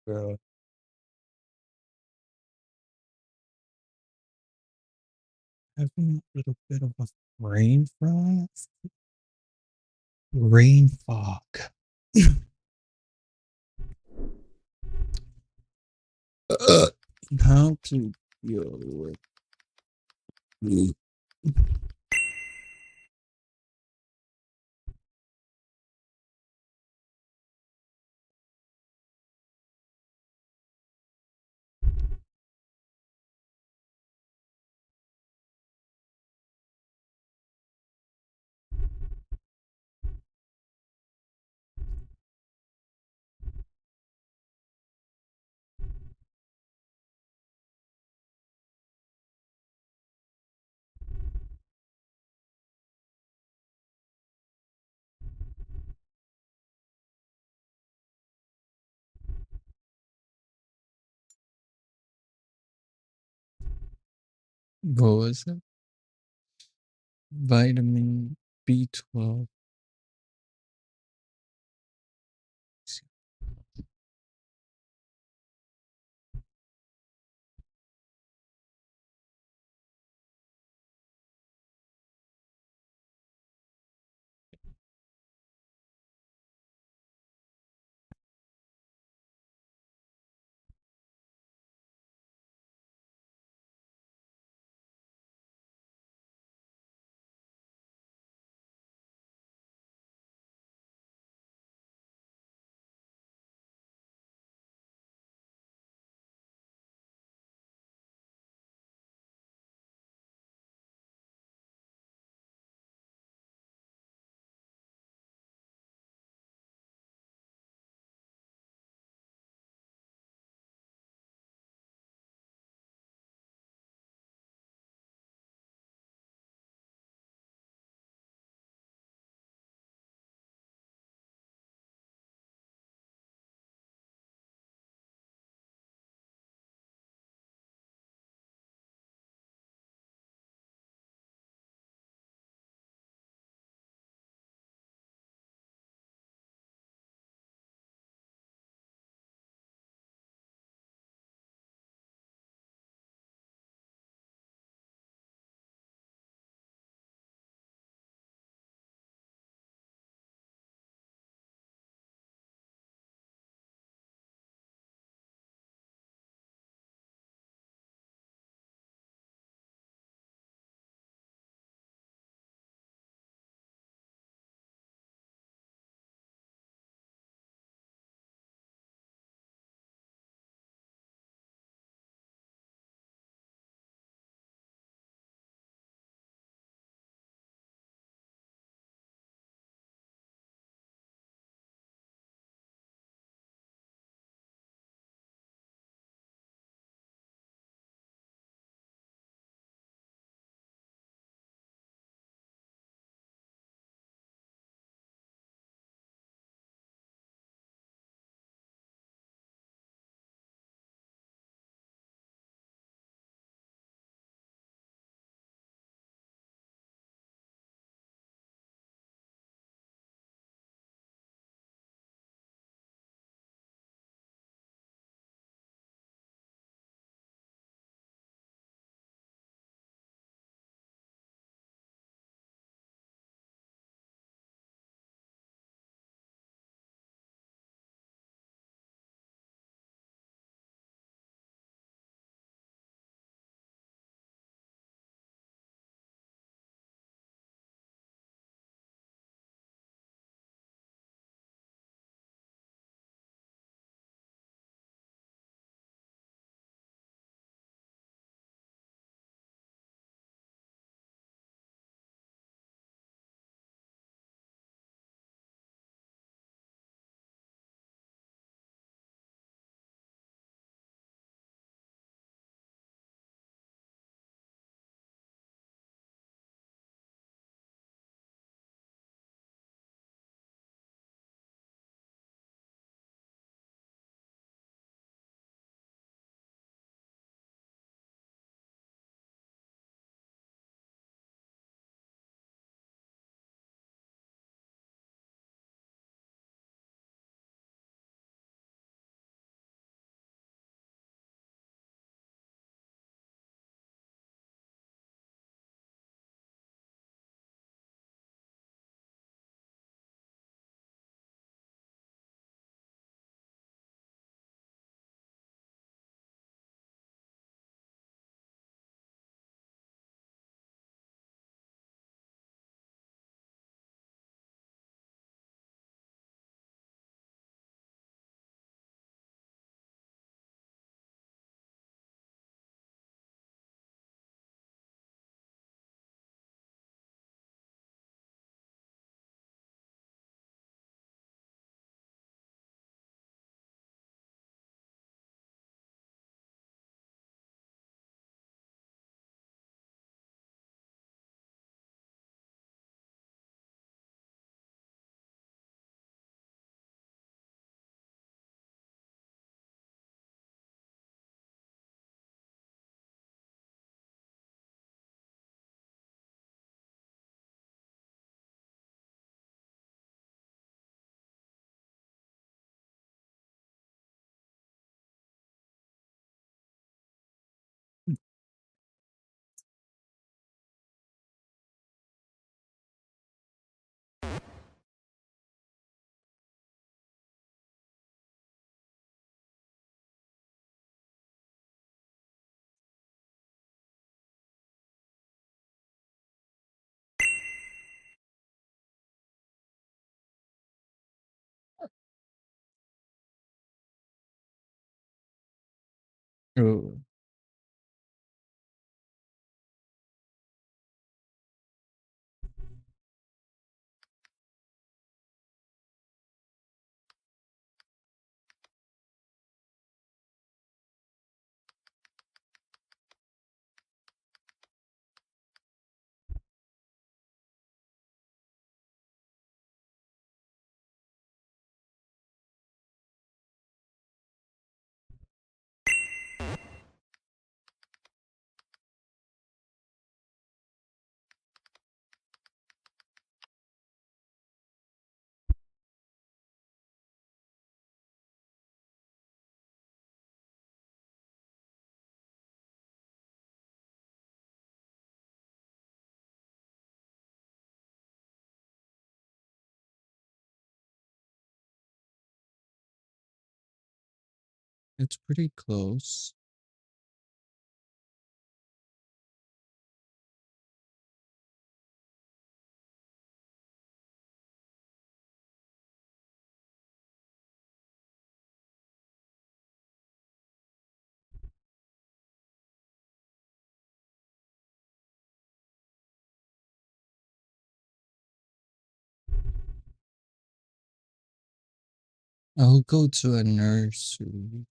bro. Having a little bit of a rain frost? Rain fog. How to deal with what was it? Vitamin B12. Oh. It's pretty close. I'll go to a nursery.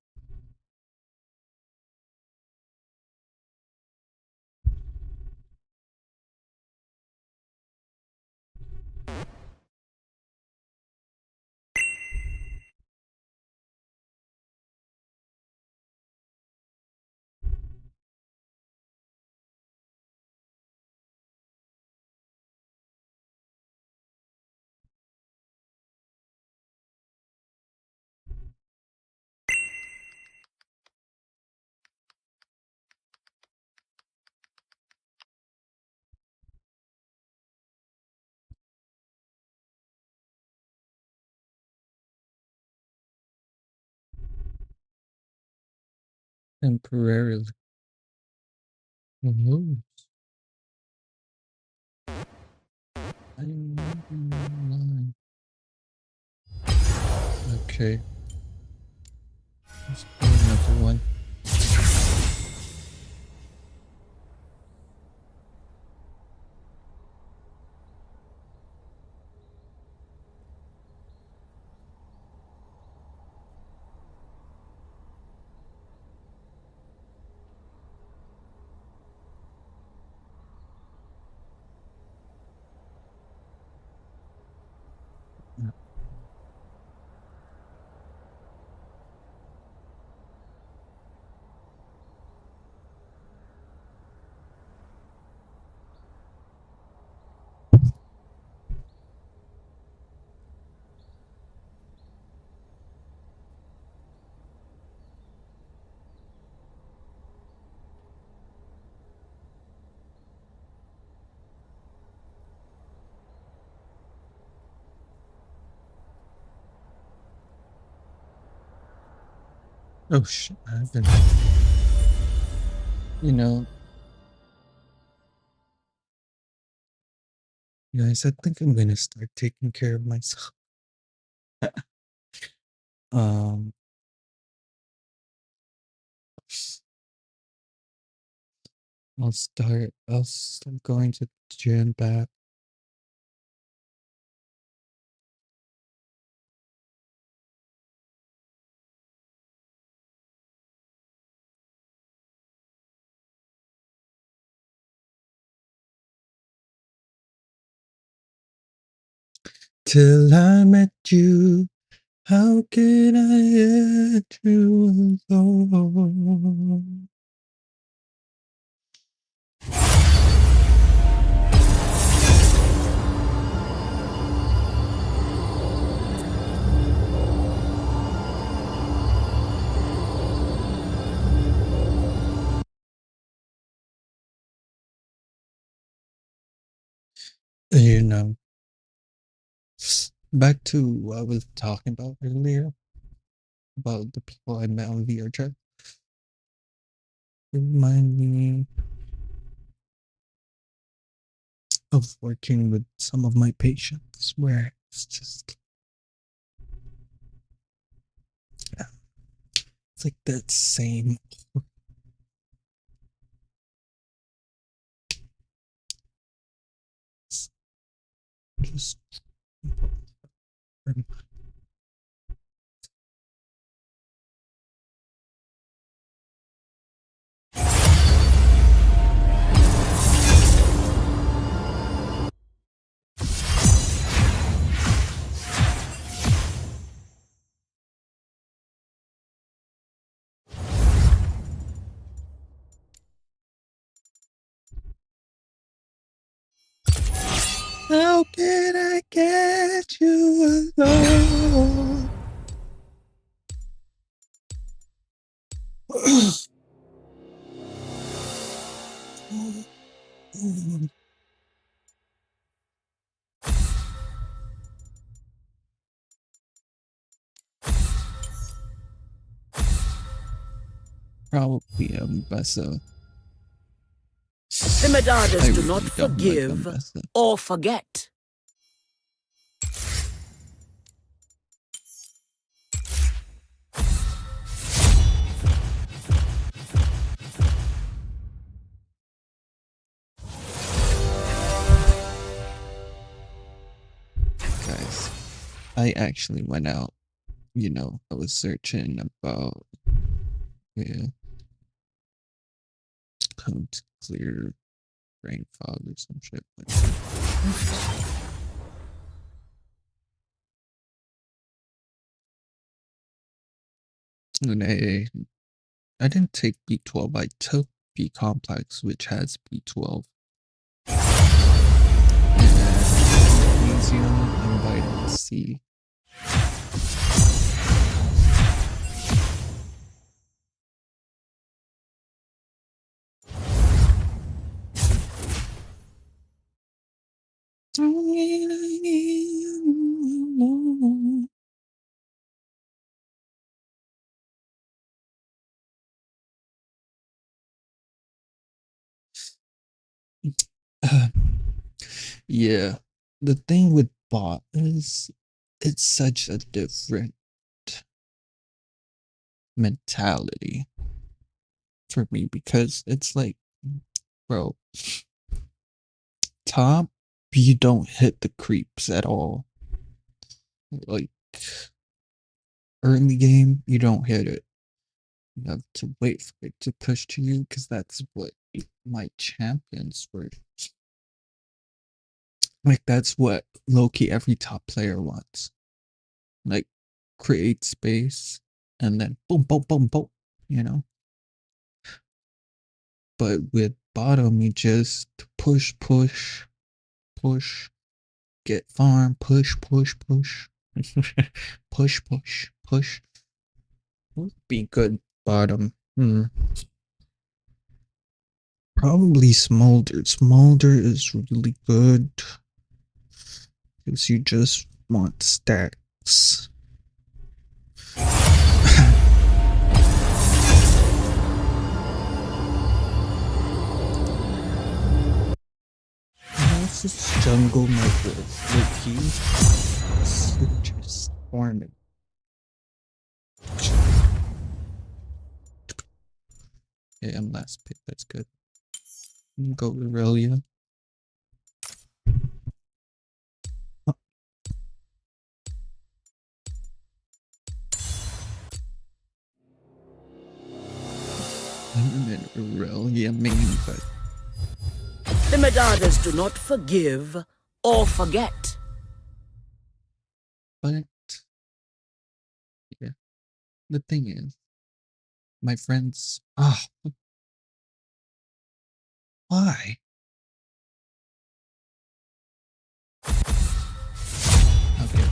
Temporarily. Oh. Okay. Let's put another one. Oh shit, I haven't. You know, guys, I think I'm gonna start taking care of myself. um, I'll start going to the gym back. Till I met you, how could I let you alone? You know, back to what I was talking about earlier about the people I met on VRChat. Remind me of working with some of my patients where it's just, yeah, it's like that same How can I get you alone? Probably Bessa. The Medardas I do really not don't like forgive Bessa. or forget. Guys, I actually went out. You know, I was searching about how to clear brain fog or some shit like that. And I didn't take B12, I took B complex, which has B12. And magnesium and vitamin C. Yeah, the thing with bot is it's such a different mentality for me because it's like, bro, top, you don't hit the creeps at all. Like, early game, you don't hit it. You have to wait for it to push to you because that's what my champions were. Like, that's what low-key every top player wants. Like, create space and then boom, boom, boom, boom, you know? But with bottom, you just push, push, push, get farm, push, push, push, push, push, push. Would be good bottom. Probably Smolder. Smolder is really good because you just want stacks. This jungle might work. Low-key. So just farming. Yeah, I'm last pick. That's good. Go IRELIA. I'm an IRELIA main, but The Medardas do not forgive or forget. yeah. The thing is, my friends. Why? Okay.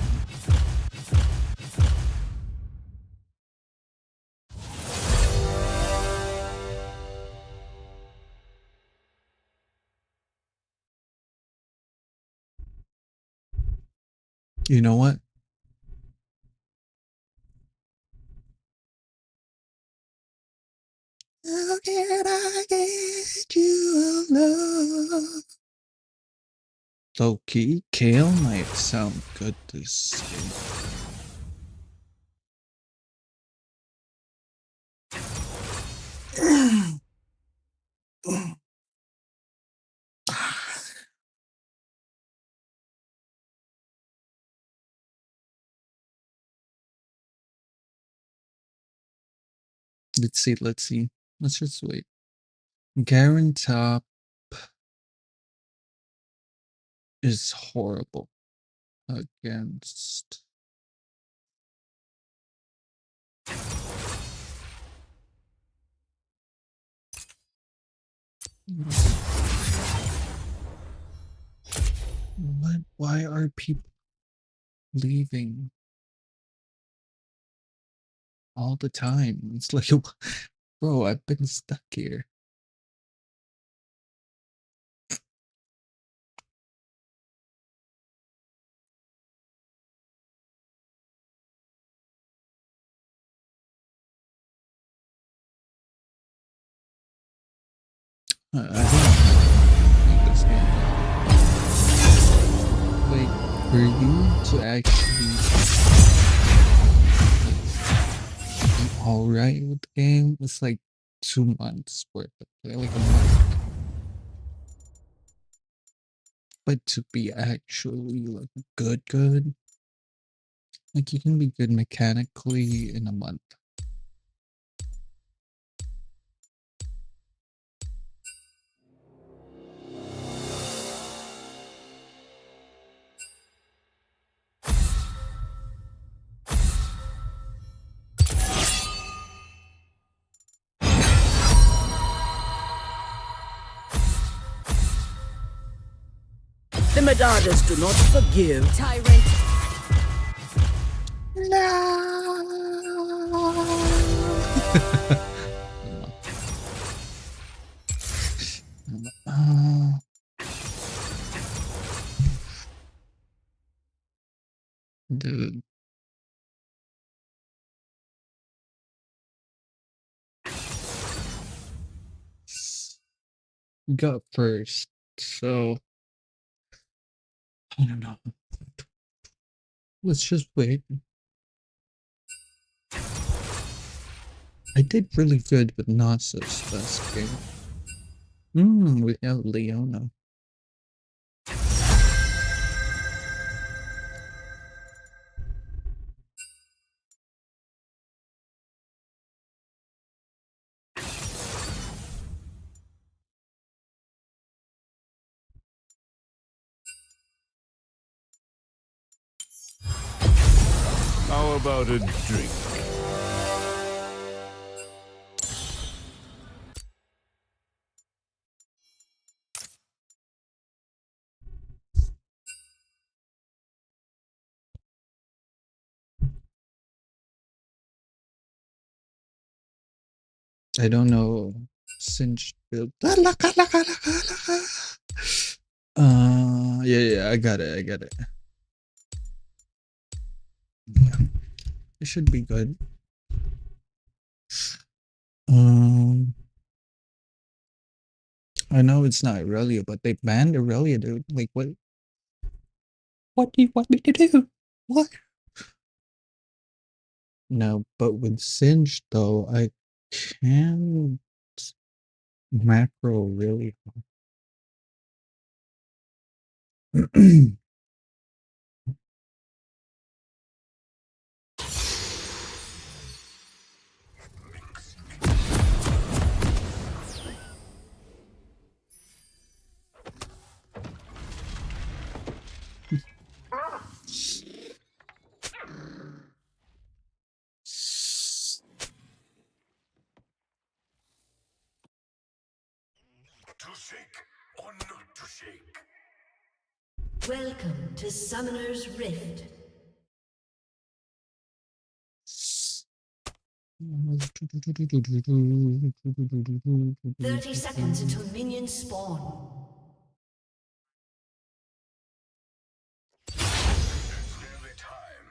You know what? How can I get you alone? Low key, Kale might sound good this game. Let's see. Let's just wait. Garen top is horrible against. What? Why are people leaving all the time? It's like, bro, I've been stuck here. I don't like this game. Like, for you to actually be alright with the game, it's like 2 months worth of play, like a month. But to be actually like good, like you can be good mechanically in a month. The Medardas do not forgive. Tyrant. Dude. Got first, so I don't know. Let's just wait. I did really good with Nasa's last game. We have Leona. How about a drink? I don't know. Singed build. Yeah, I got it. Yeah, it should be good. I know it's not IRELIA, but they banned IRELIA, dude. Like, what? What do you want me to do? What? No, but with Singed, though, I can macro really hard. To shake or not to shake? Welcome to Summoner's Rift. 30 seconds until minions spawn. It's nearly time.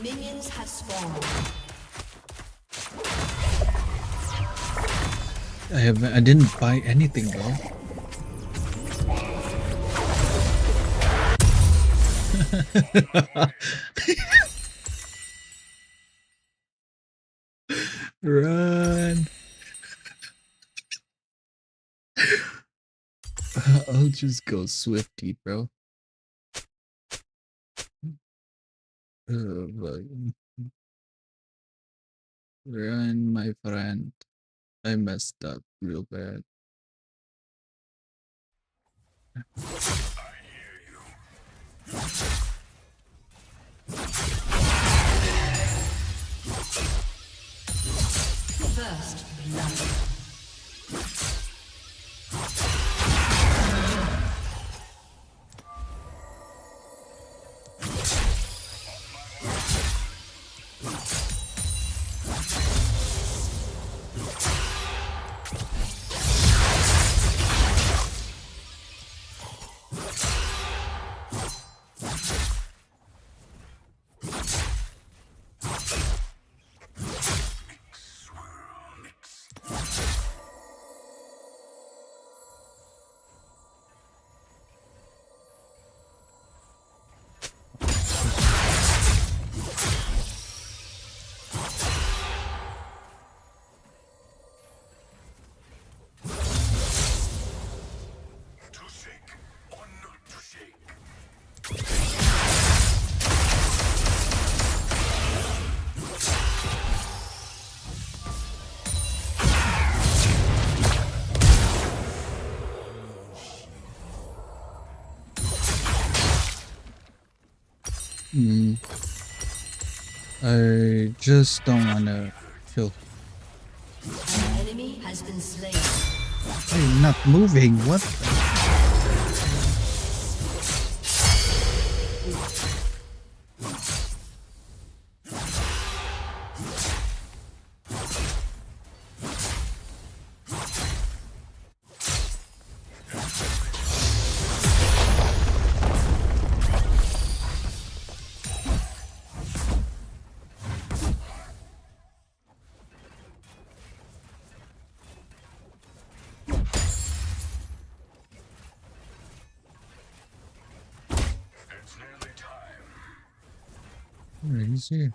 Minions have spawned. I didn't buy anything though. Run. I'll just go Swifty, bro. Fuck. Run, my friend. I messed up real bad. First blood. I just don't wanna kill. An enemy has been slain. I'm not moving. What? Where is he?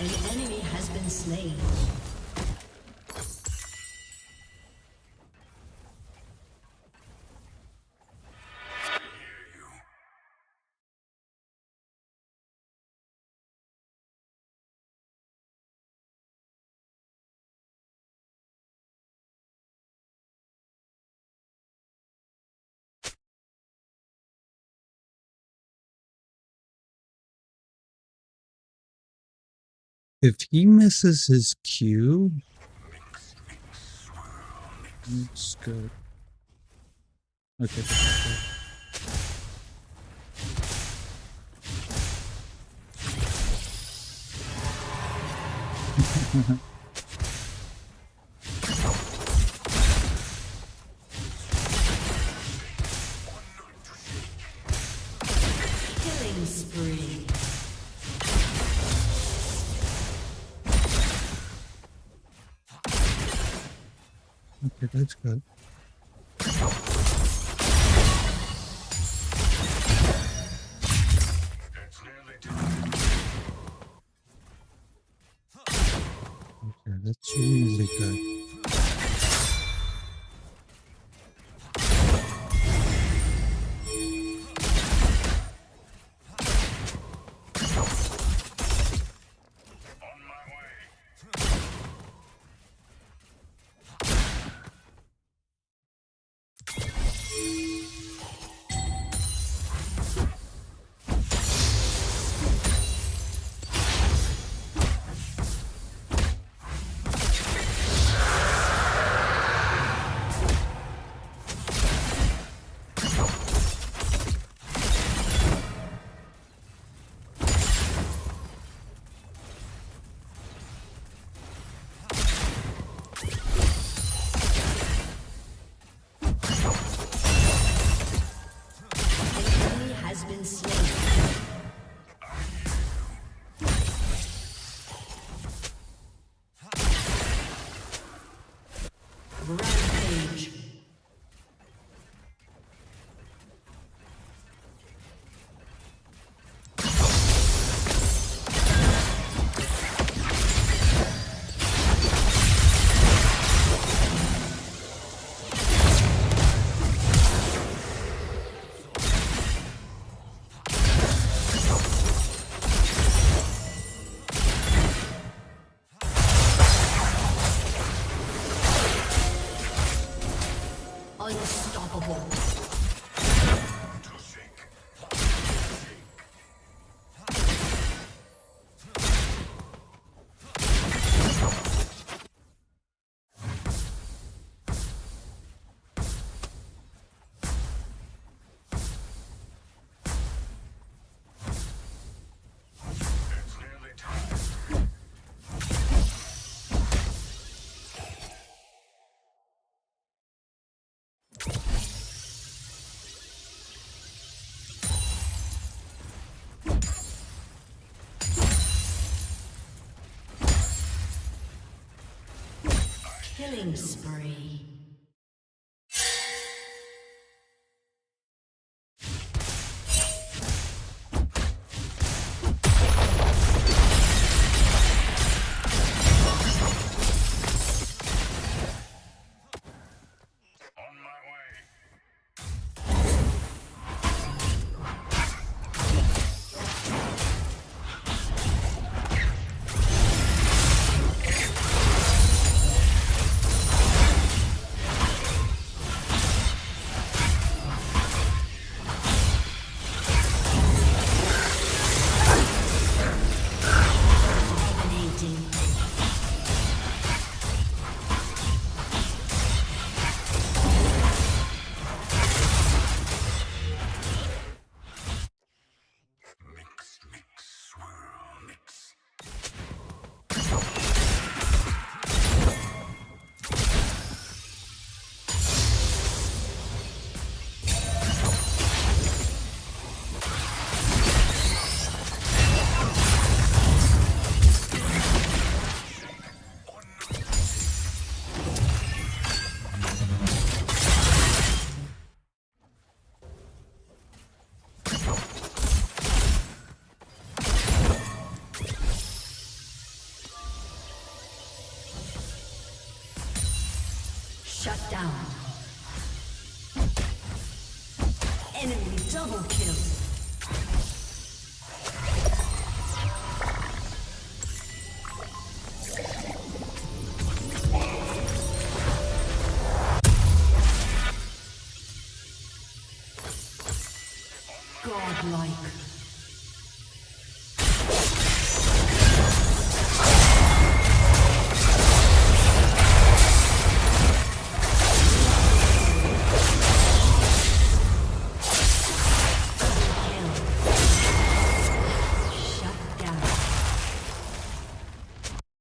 An enemy has been slain. If he misses his Q, it's good. Okay. Killing spree. Okay, that's good. Okay, that's really good. Unstoppable. Killing spree. Shut down. Enemy double kill. Godlike.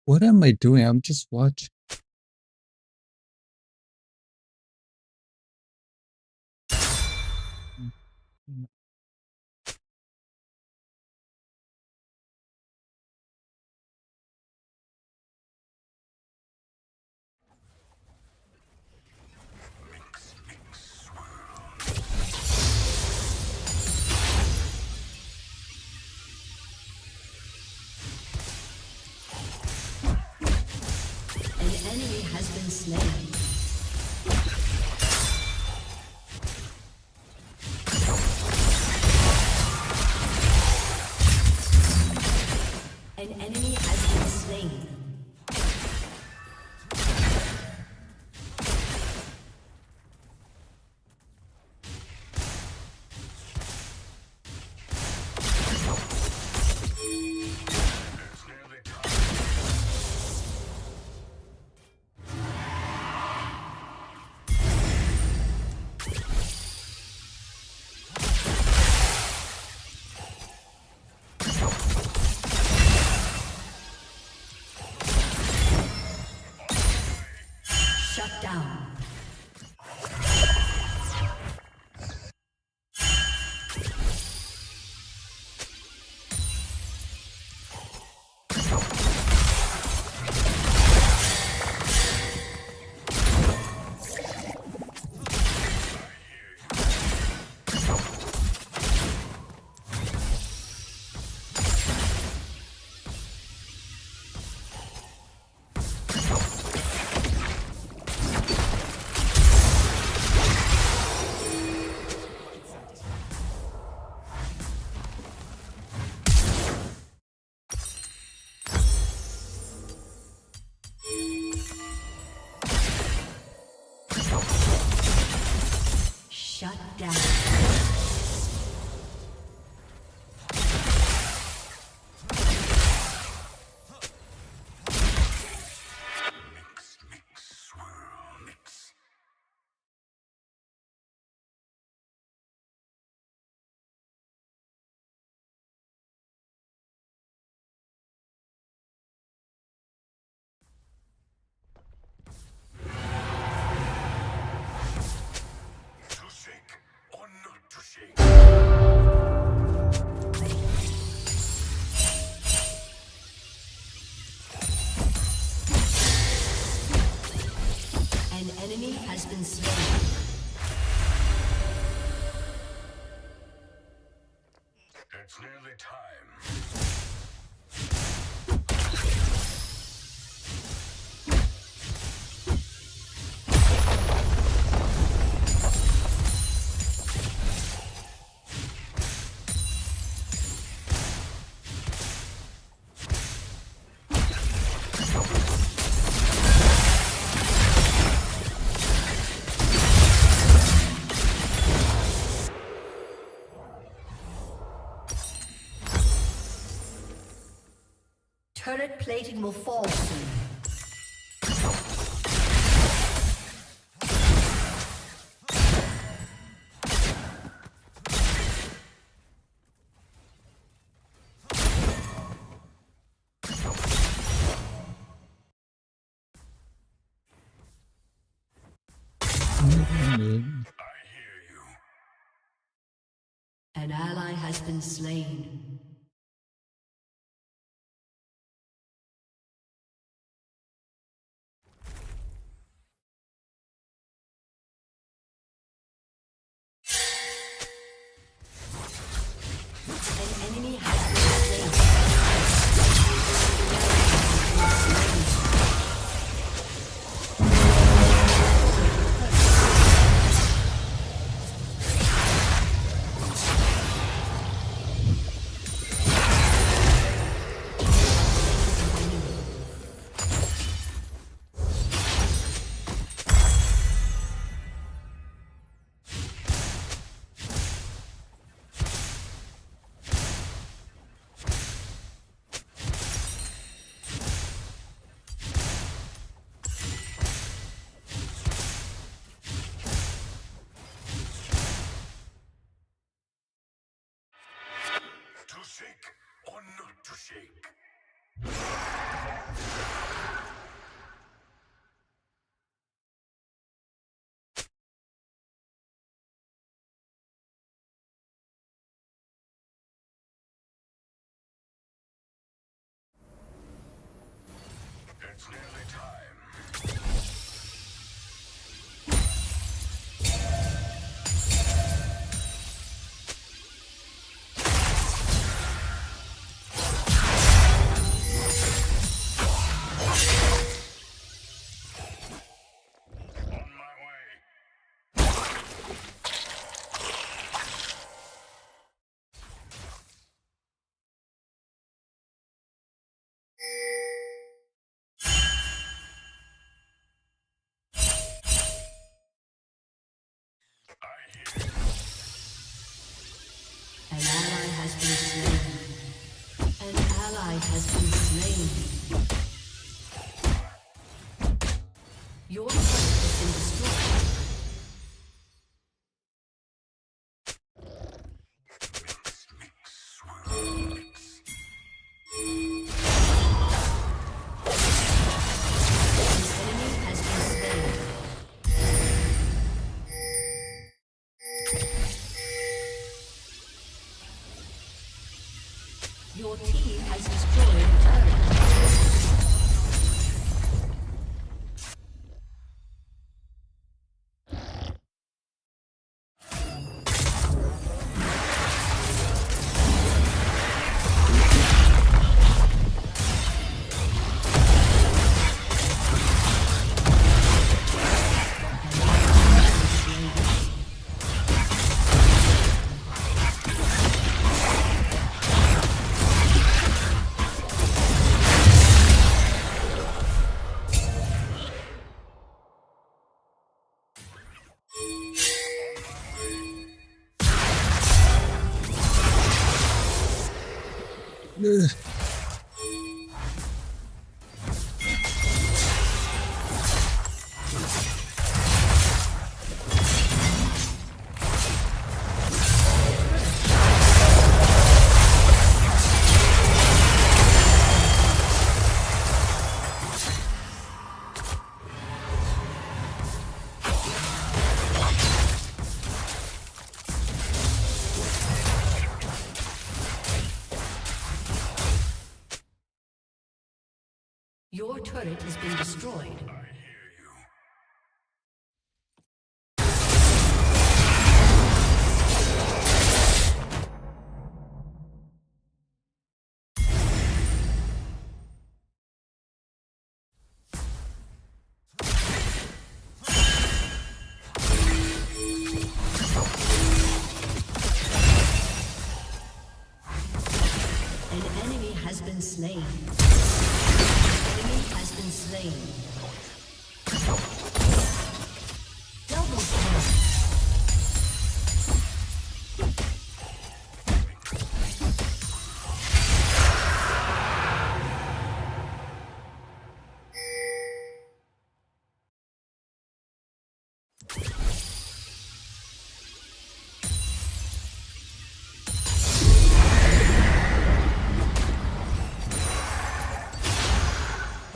What am I doing? I'm just watching. An enemy has been slain. An enemy has been slain. Shut down. enemy has been slain. It's nearly time. Turret plating will fall soon. An ally has been slain. An enemy has been slain. To shake or not to shake? It's nearly time. An ally has been slain. An ally has been slain. Your turret has been destroyed. Your team has destroyed a turret. Your turret has been destroyed. slain. Enemy has been slain. Double kill.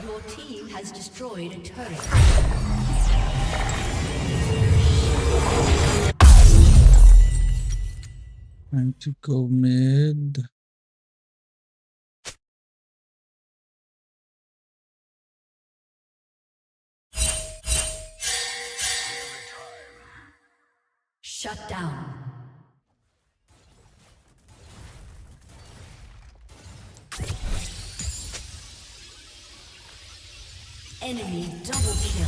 Your team has destroyed a turret. Time to go mid. Shut down. Enemy double kill.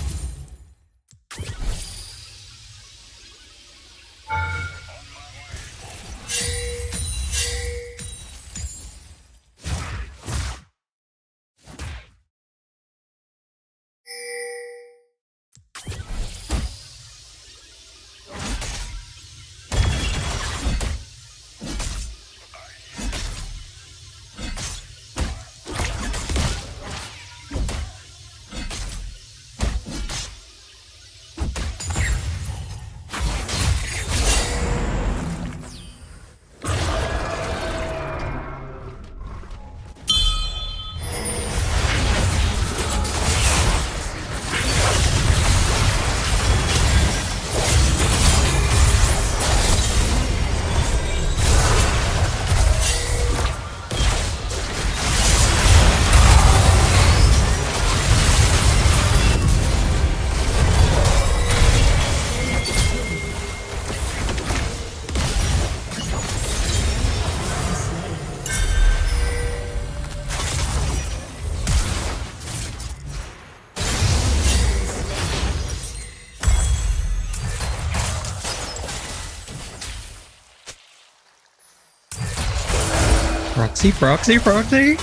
Proxy, proxy, proxy.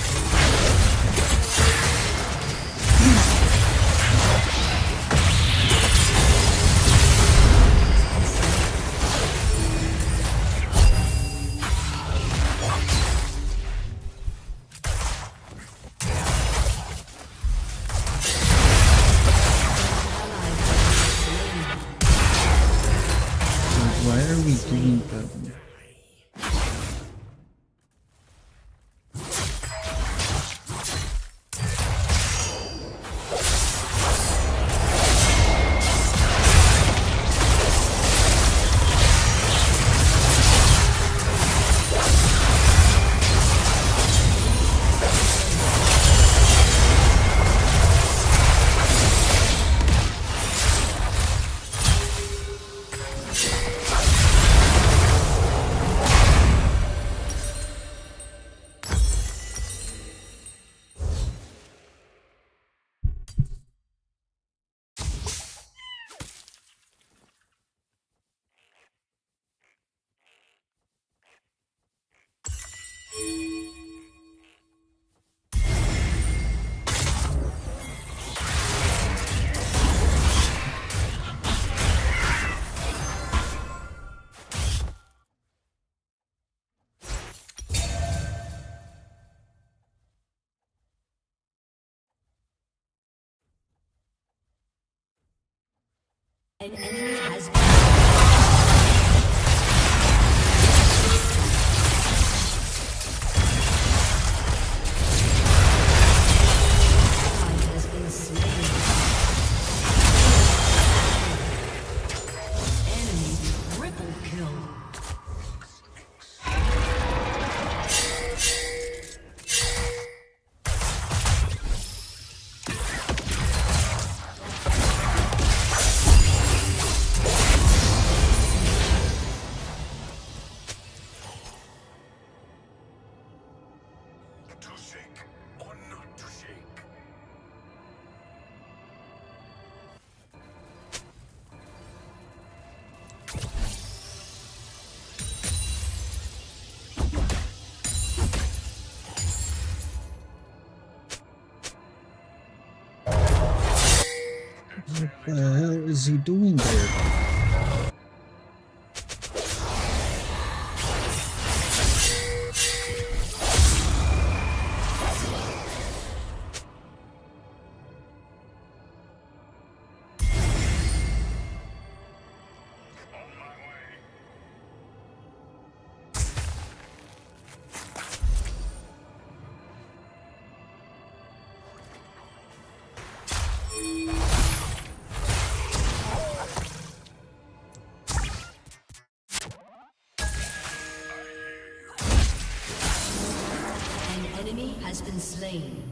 Why are we doing that? An enemy has been the hell is he doing there? An enemy has been slain.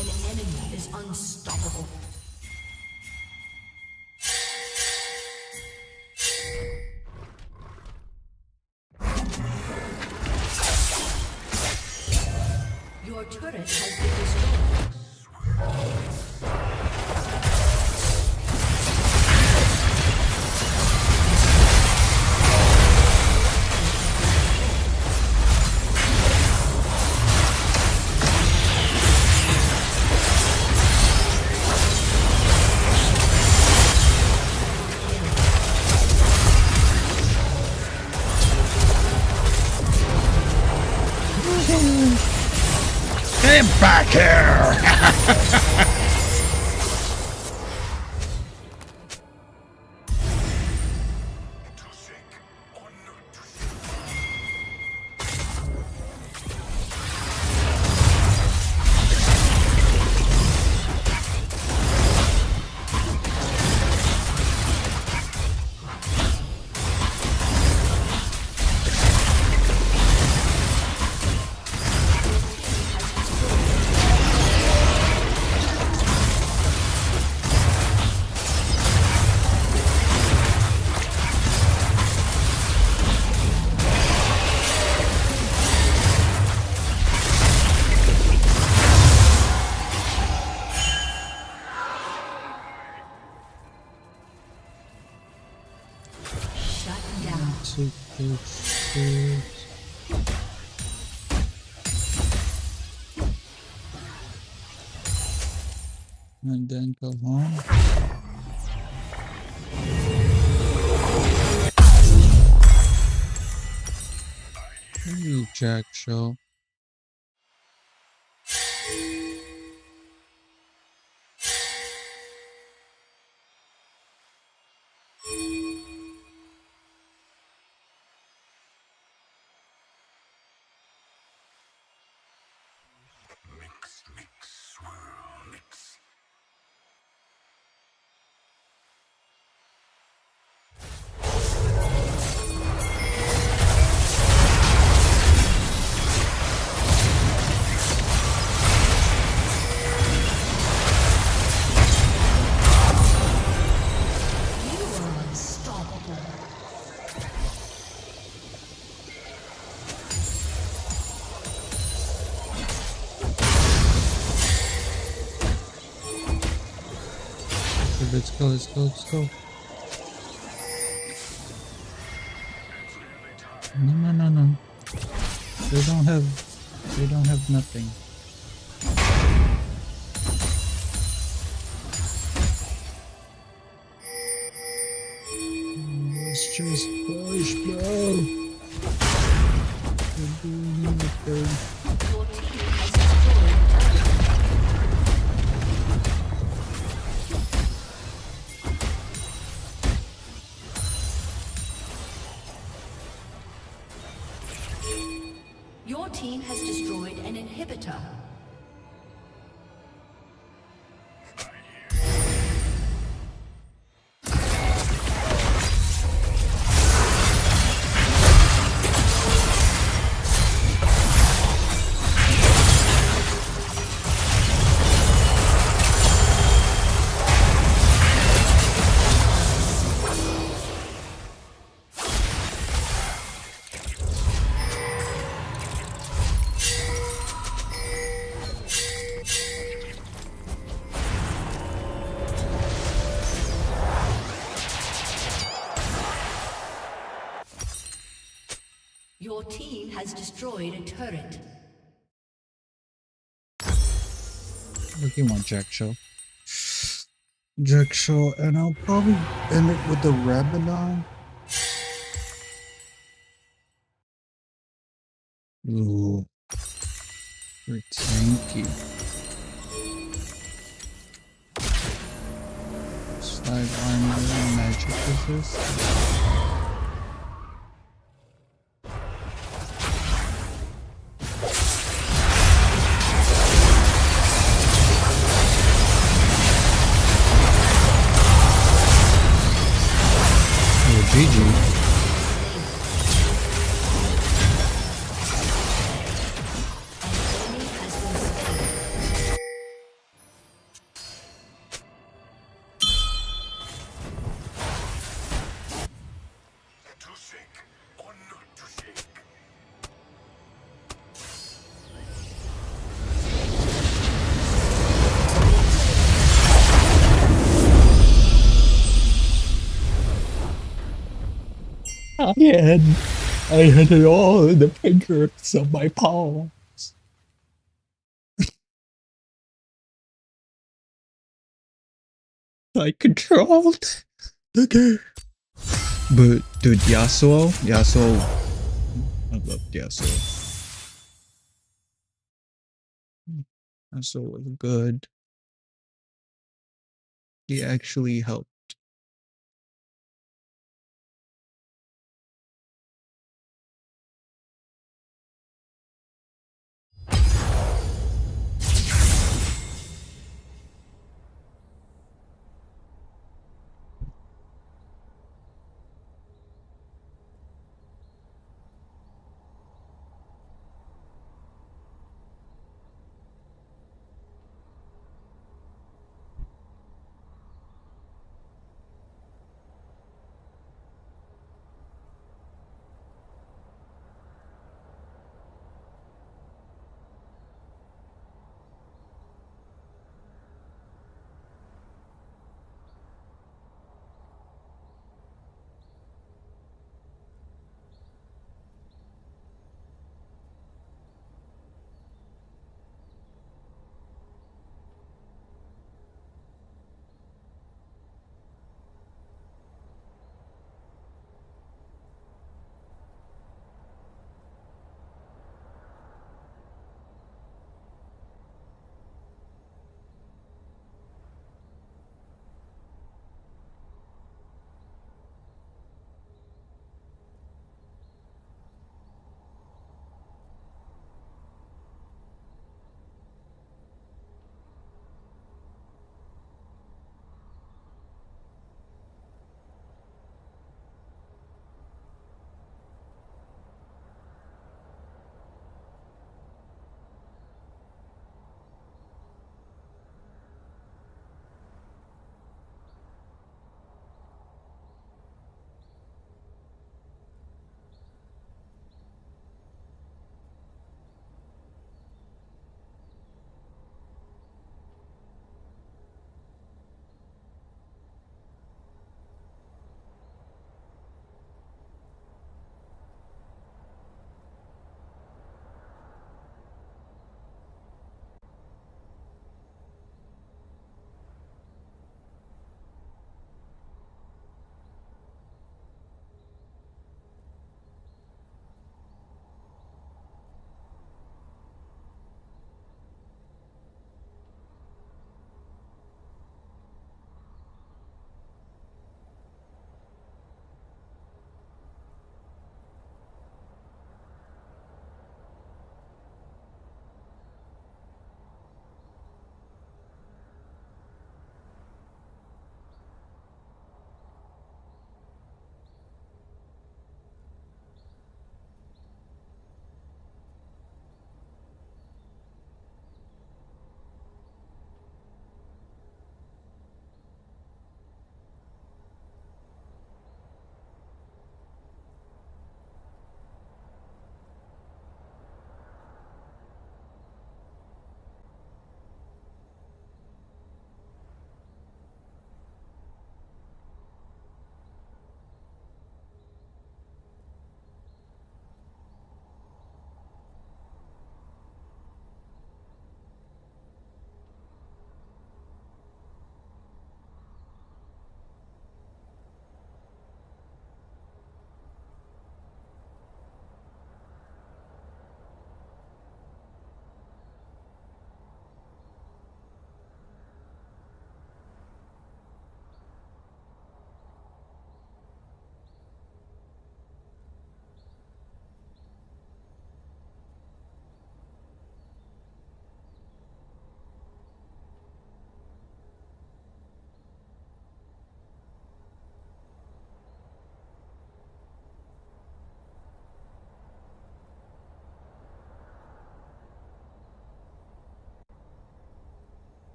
An enemy is unstoppable. Your turret has been destroyed. Get back here! And then go home. Hey, Jack Show. Let's go, let's go, let's go. No, no, no, no. They don't have nothing. Let's just push, bro. We're doing anything. Your team has destroyed Your team has destroyed an inhibitor. Your team has destroyed a turret. Look, you want Jack Show. Jack Show, and I'll probably end it with the Rabadon. Ooh. We're tanky. Slide armor and magic resist. GG. I had it all in the fingers of my palms. I controlled the game. But dude, Yasuo, I love Yasuo. Yasuo was good. He actually helped.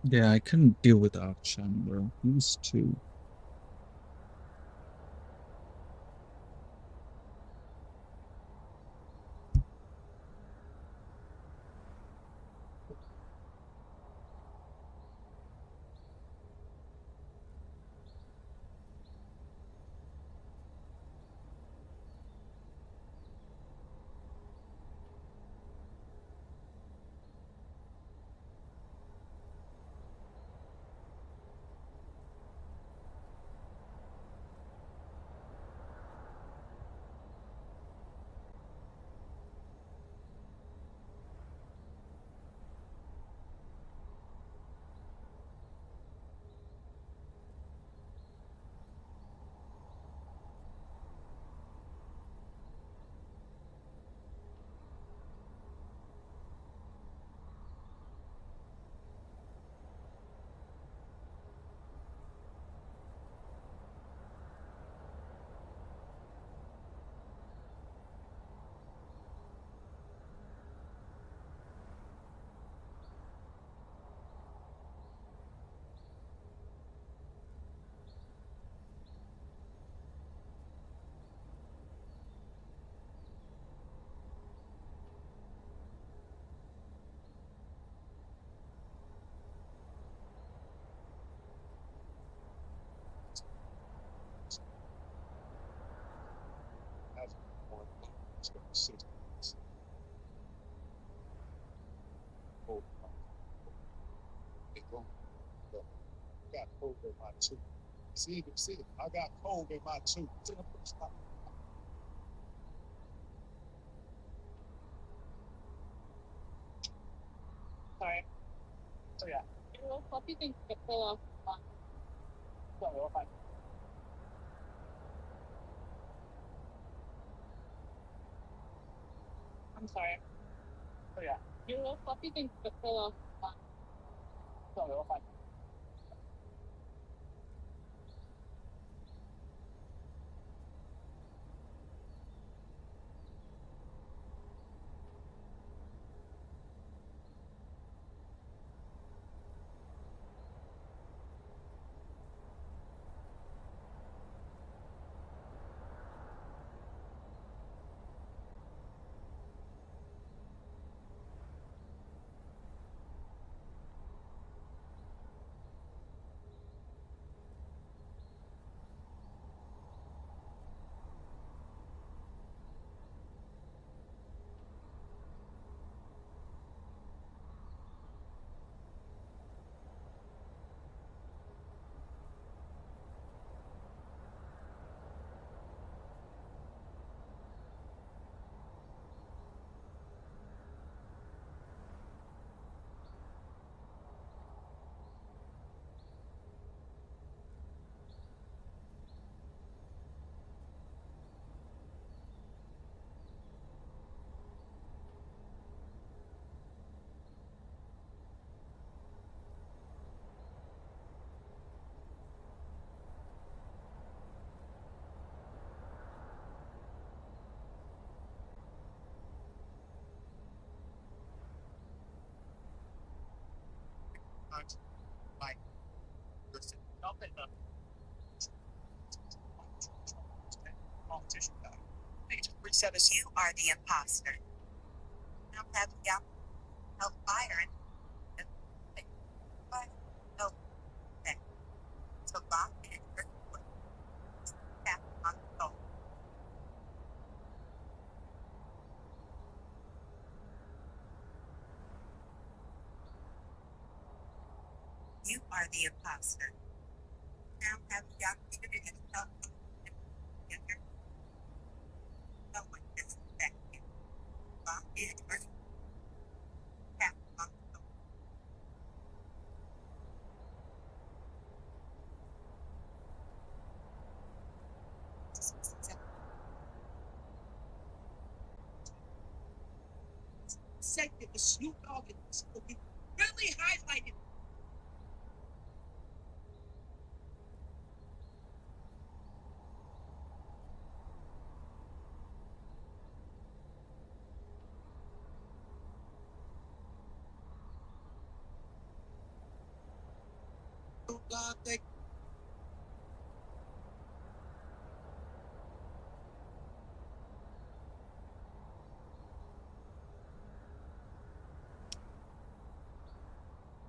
Yeah, I couldn't deal with Akshan, bro. He was too.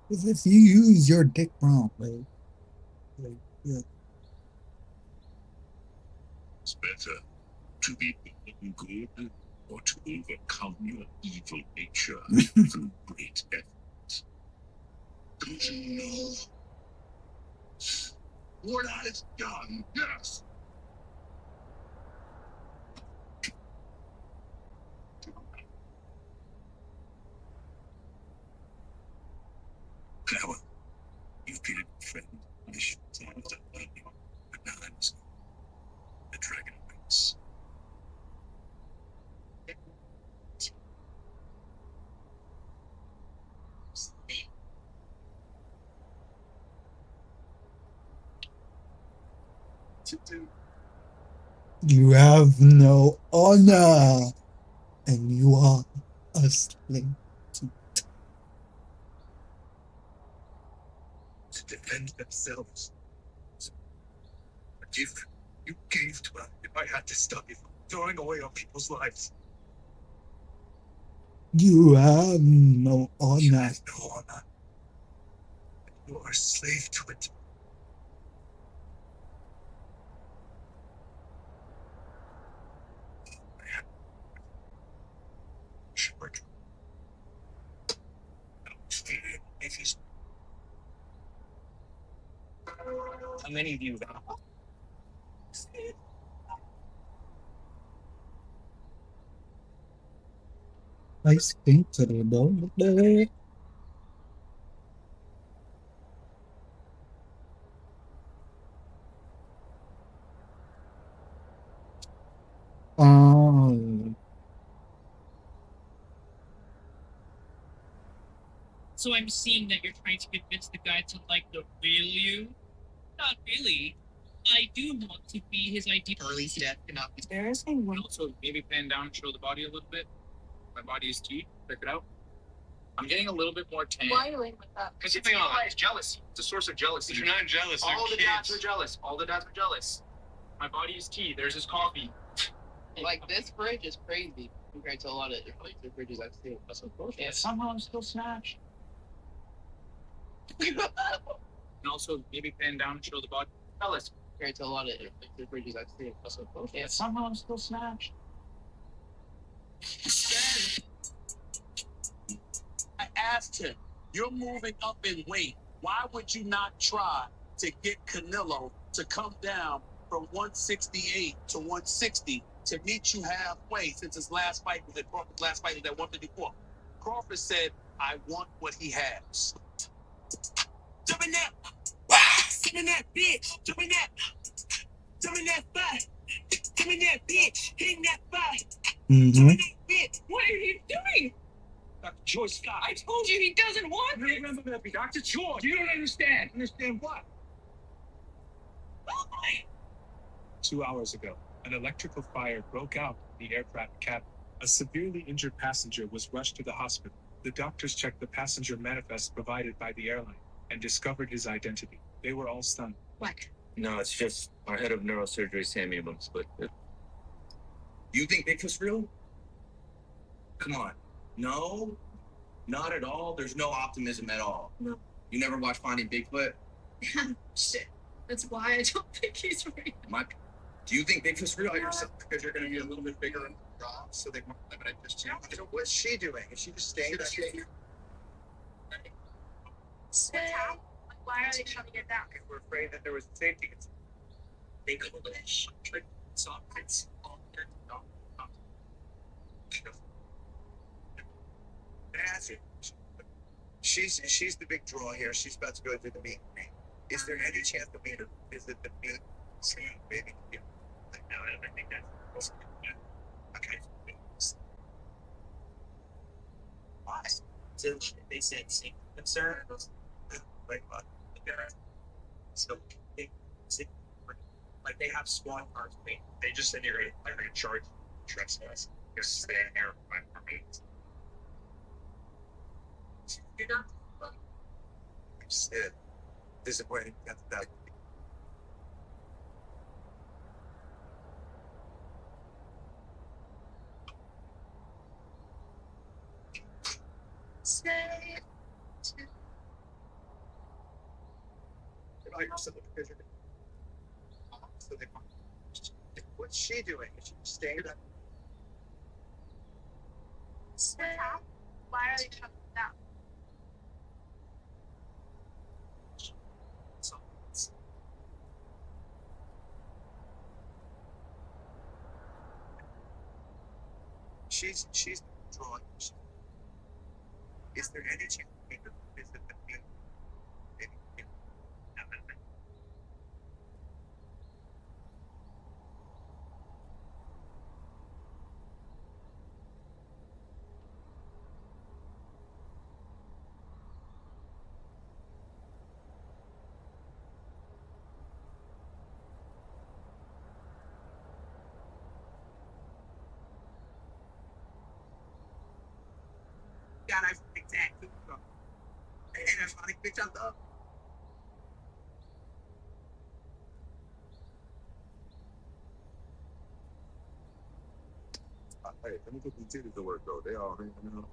Because if you use your dick wrong, yeah. It's better to be born good or to overcome your evil nature through great effort. Don't you know what I've done? Yes. Coward, you've been a good friend. I should have done that, but now I must go. The dragon awaits. You have no honor, and you are a slave. To defend themselves. A gift you gave to us if I had to stop you from throwing away our people's lives. You have no honor. You have no honor. You are a slave to it. Short. How many of you have I think to the bone there. So I'm seeing that you're trying to convince the guy to like the real you? Not really. I do want to be his ideal. Charlie's death cannot be. There is a way. Also, maybe pan down and show the body a little bit. My body is T. Check it out. I'm getting a little bit more tan. Why are you laying with that? Because it's jealousy. It's a source of jealousy. You're not jealous. All the dads are jealous. All the dads are jealous. My body is tea. There's his coffee. Like this fridge is crazy compared to a lot of the fridges I've seen. That's of course. Yeah, somehow I'm still snatched. And also, maybe pan down and show the body. Jealous. Compared to a lot of the fridges I've seen. That's of course. Yeah, somehow I'm still snatched. I asked him, you're moving up in weight. Why would you not try to get Canelo to come down from 168 to 160 to meet you halfway since his last fight was at Crawford's last fight was at 154? Crawford said, I want what he has. Jump in that. Jump in that bitch. Jump in that. Jump in that fight. Jump in that bitch. Hit that fight. Jump in that bitch. What are you doing? Dr. George Scott. I told you he doesn't want it. Remember that, Dr. George. You don't understand. Understand what? 2 hours ago, an electrical fire broke out in the aircraft cabin. A severely injured passenger was rushed to the hospital. The doctors checked the passenger manifest provided by the airline and discovered his identity. They were all stunned. What? No, it's just our head of neurosurgery, Sammy Abrams. But you think Bigfoot's real? Come on. No, not at all. There's no optimism at all. No. You never watched Finding Bigfoot? Shit. That's why I don't think he's real. Do you think Bigfoot's real yourself? Because you're going to be a little bit bigger and So they want to limit this channel. So what's she doing? Is she just staying there? Why are they trying to get down? We're afraid that there was a safety concern. They go with it. Sockets. That's it. She's the big draw here. She's about to go through the meet. Is there any chance that we could visit the meet? Maybe. Yeah. No, I don't think that's Okay. why. So they said safety concerns. Like what? So like they have squad cars. They just said they're going to charge trespass. Just stay in there for me. You're not. I said disappointing. That. What's she doing? Is she staying there? Why are they shutting down? She's drawing. Is there any chance we could visit the field? God, I think tattoo. Hey, that's funny bitch I love. Hey, let me put some titties to work though. They all hanging out.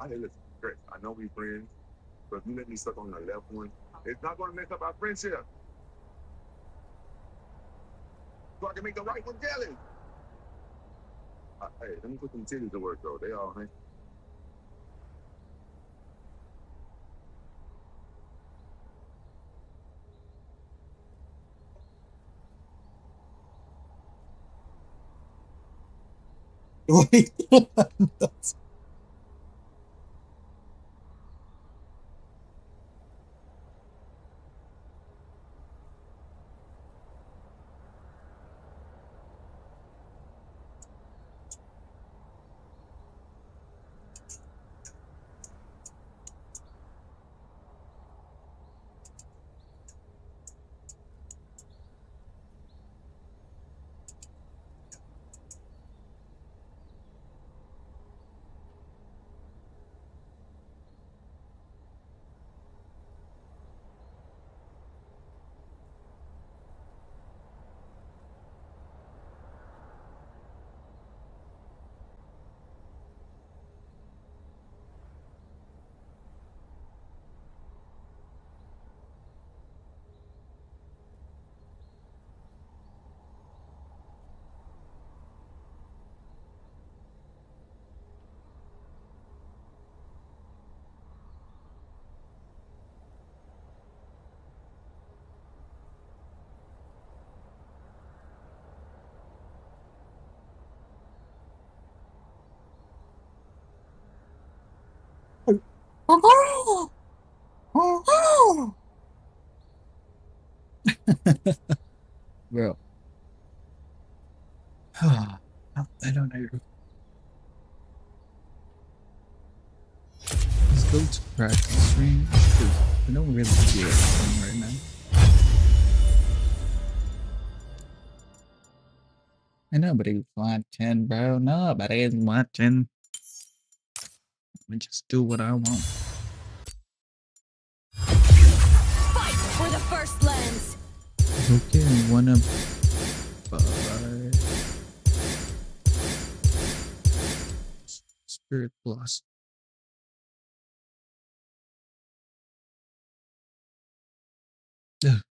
Hey, listen, Chris, I know we friends, but if you let me suck on the left one, it's not gonna mess up our friendship. So I can make the right one jealous. Hey, let me put some titties to work though. They all hanging. Wait. Bro. I don't know. Let's go to practice range because I don't really feel anything right now. And nobody's watching, bro. Nobody's watching. Let me just do what I want. Fight for the first lens. Okay, wanna buy Spirit Blossom. Ugh.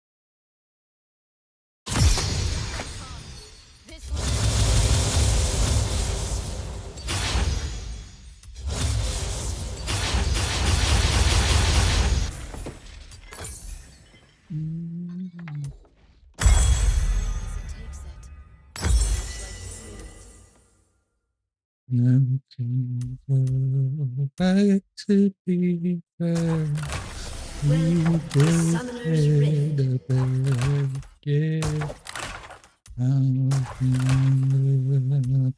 Nothing will back to be fair. We did the best, yeah. How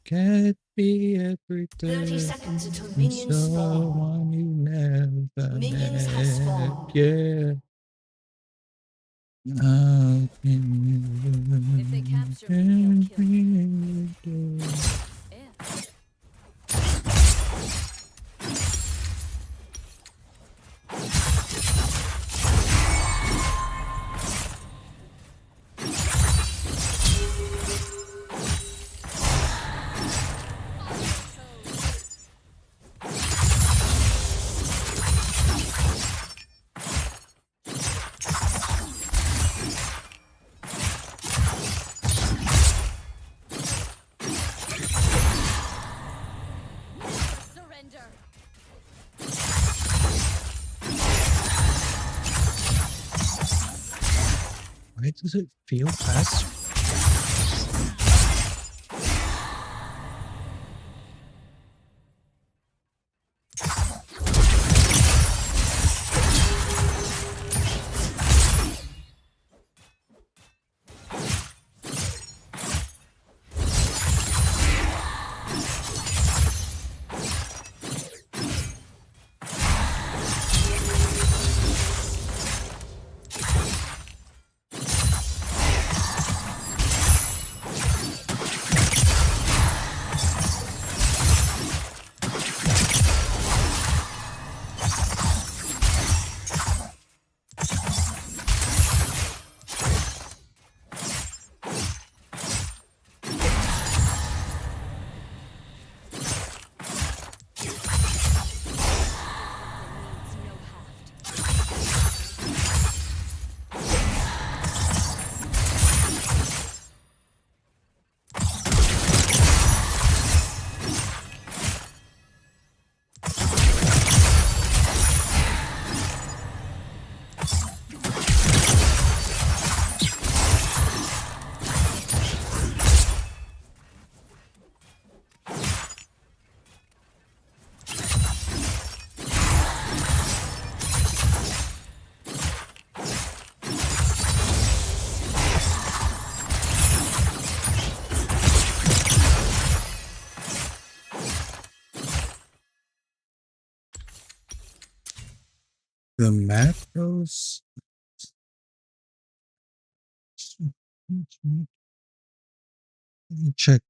can't be everything 30 seconds until in minions spawn. someone you never Minions have met, spawned. yeah. How can you If they capture me, they'll kill me. Why does it feel faster? The macros. Let me check.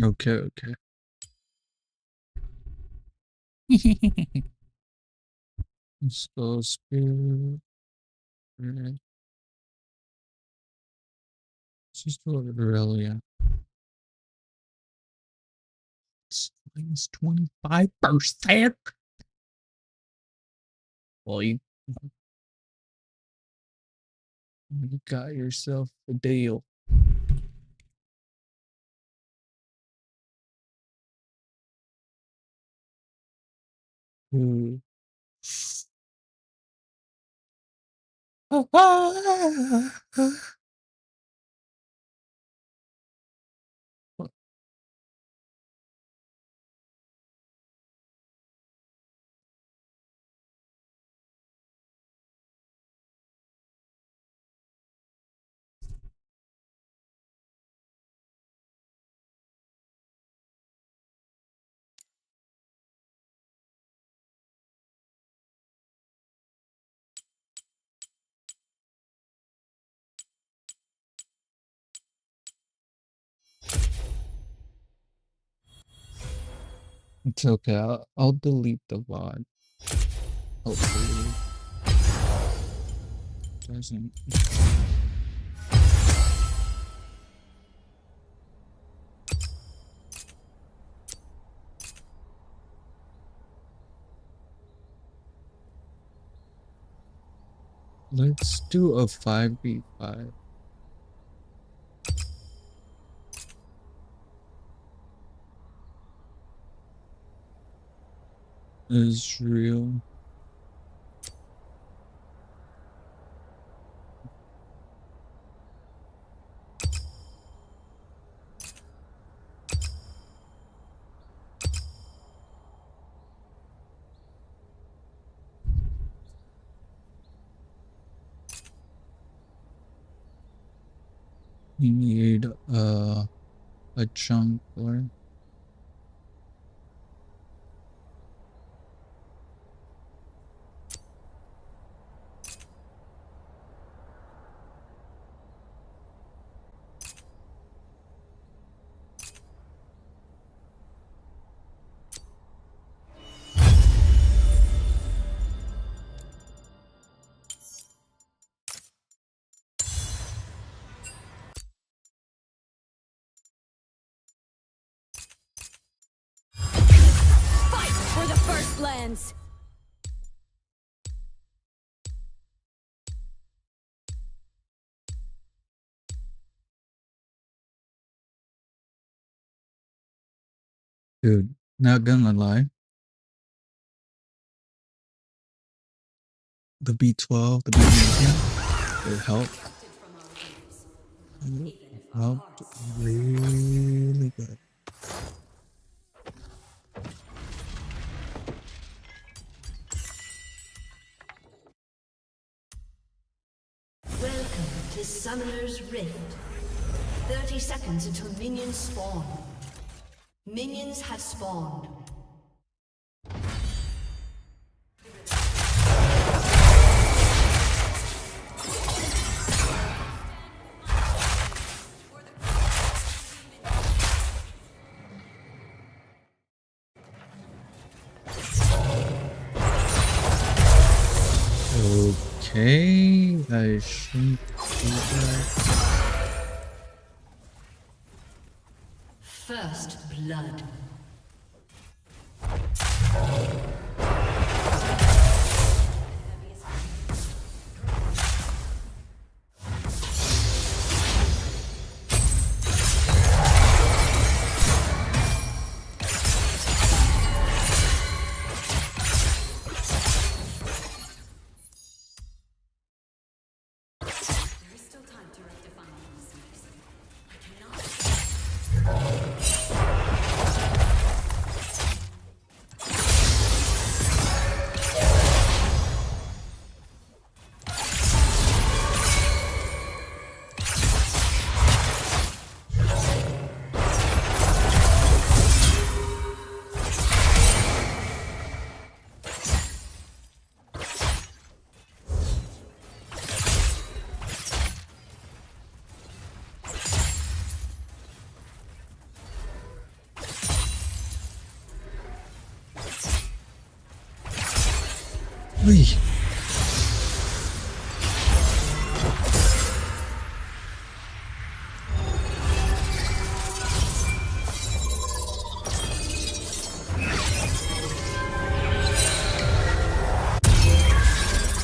Okay, okay. Let's go spirit. Let's just do IRELIA. It's minus 25%. Well, you got yourself a deal. Hmm. It's okay. I'll delete the VOD. Hopefully it doesn't. Let's do a 5v5. Israel. You need a jungler. lands. Dude, not gonna lie. The B12, the magnesium, it helped. It helped really good. Welcome to Summoner's Rift. 30 seconds until minions spawn. Minions have spawned. Okay, I shouldn't do that. First blood. Ui.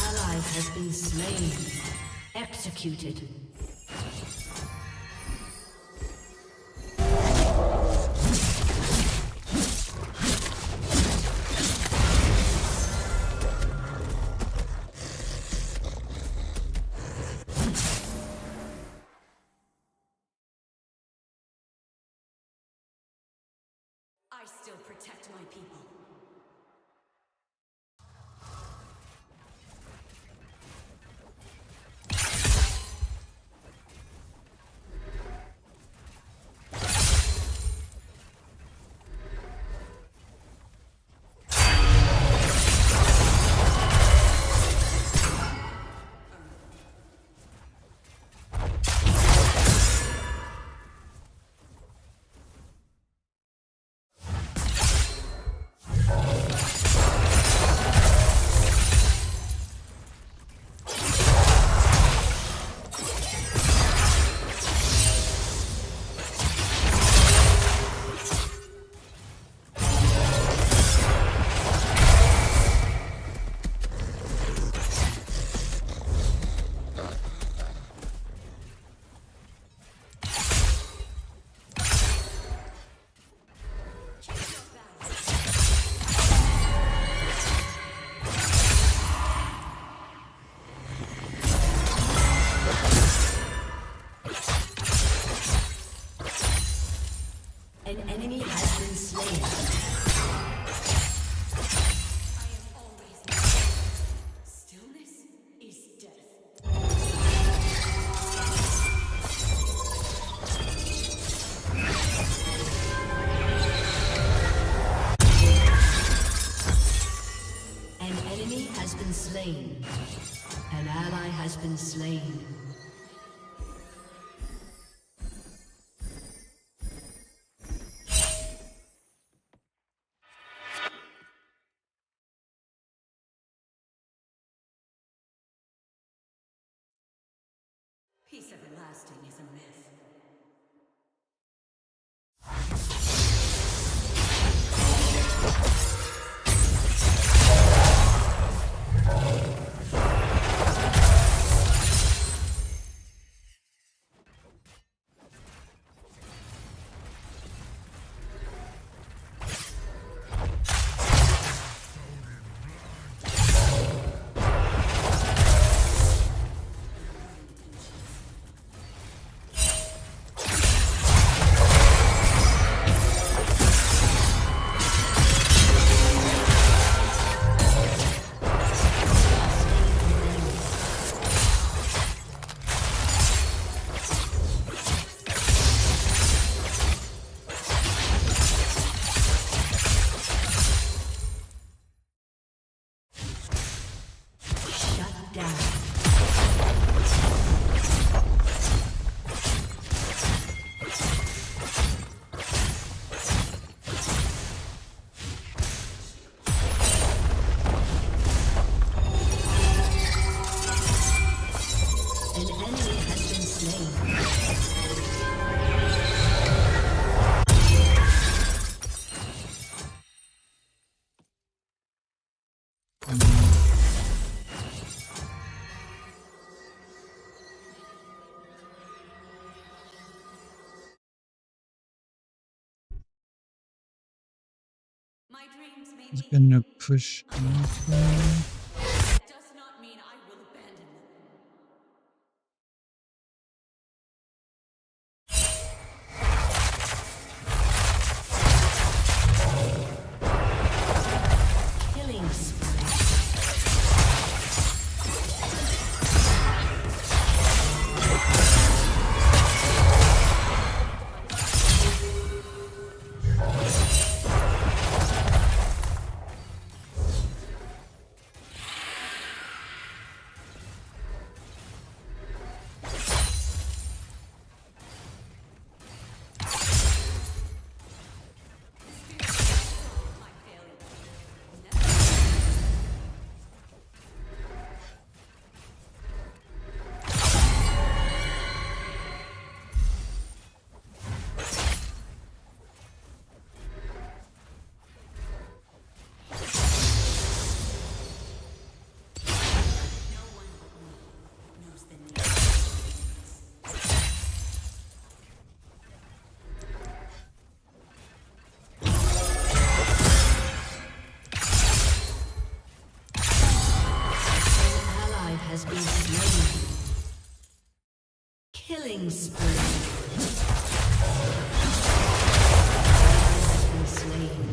Ally has been slain. Executed. I still protect my people. An enemy has been slain. I have always known. Stillness is death. An enemy has been slain. An ally has been slain. Peace everlasting is a myth. down. An enemy has been slain. My dreams may It's be gonna push into. that does not mean I will abandon them. Killing spree. Has been slain. Killing spree. Has been slain.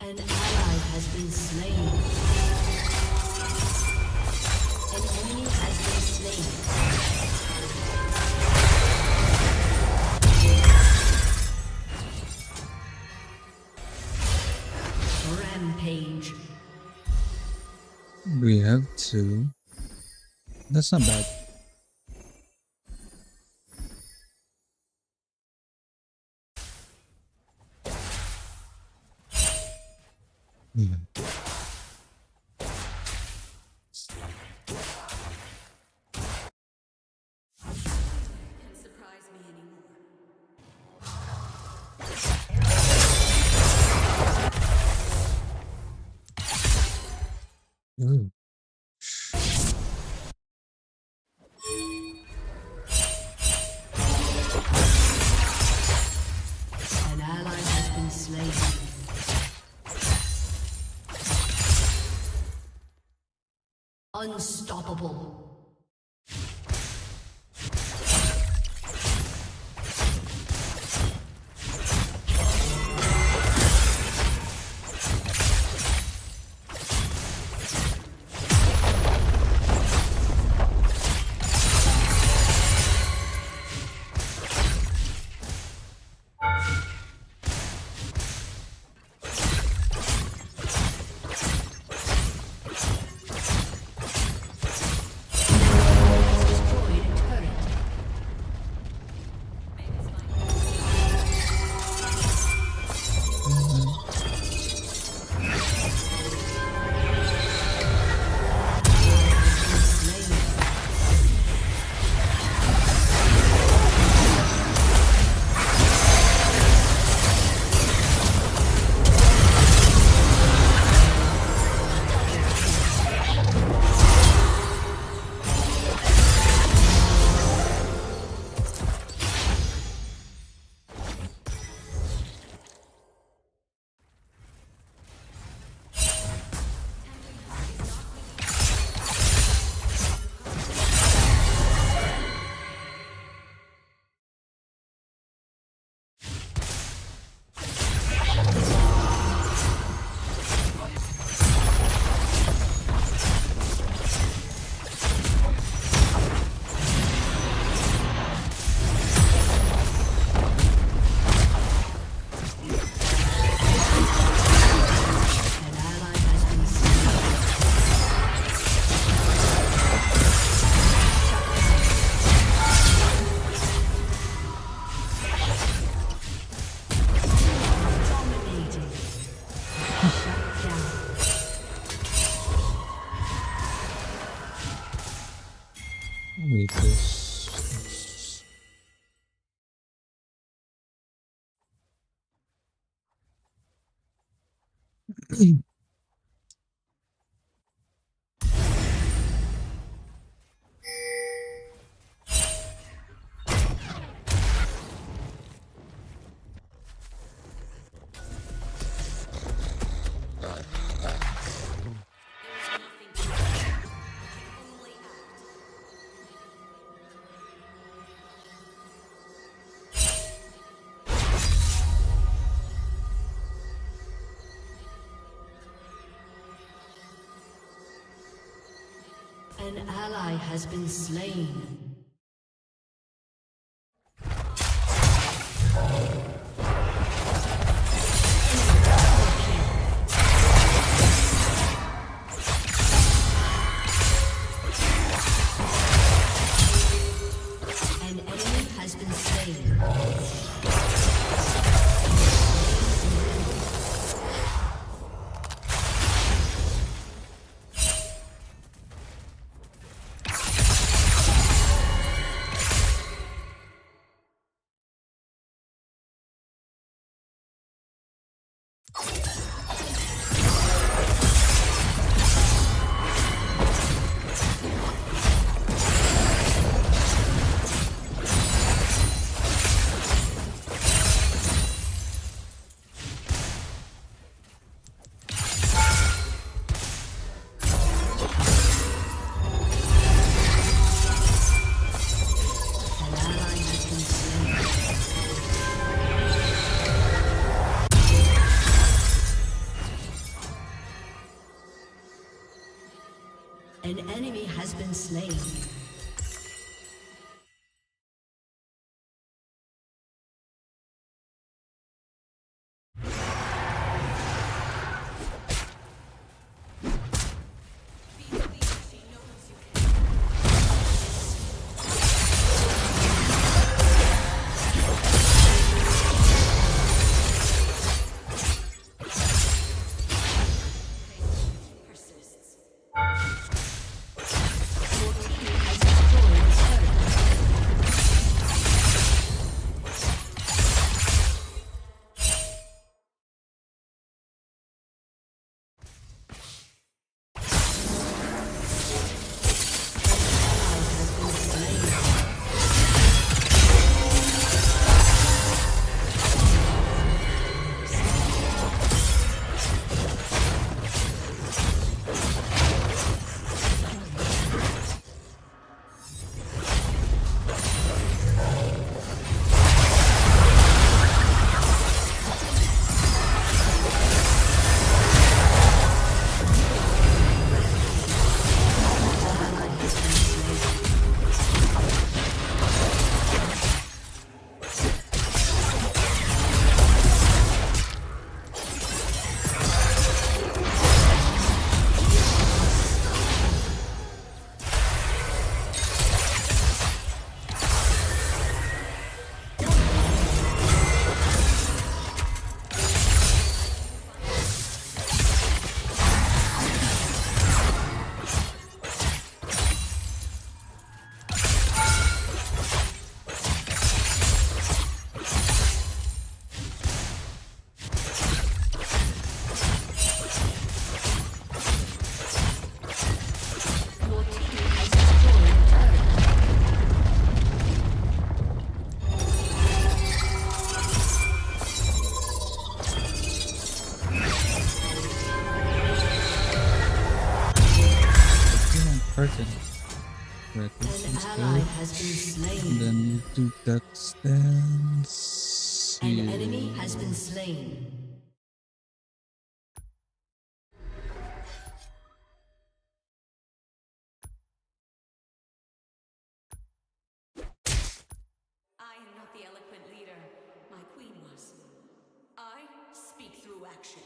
An ally has been slain. An enemy has been slain. Rampage. We have two. That's not bad. Can surprise me anymore. Ooh. An ally has been slain. Unstoppable. An ally has been slain. An enemy has been slain. An enemy has been slain. Person. Right, this An is ally good. has been slain. And then you do that stance. An enemy has been slain. I am not the eloquent leader my queen was. I speak through action.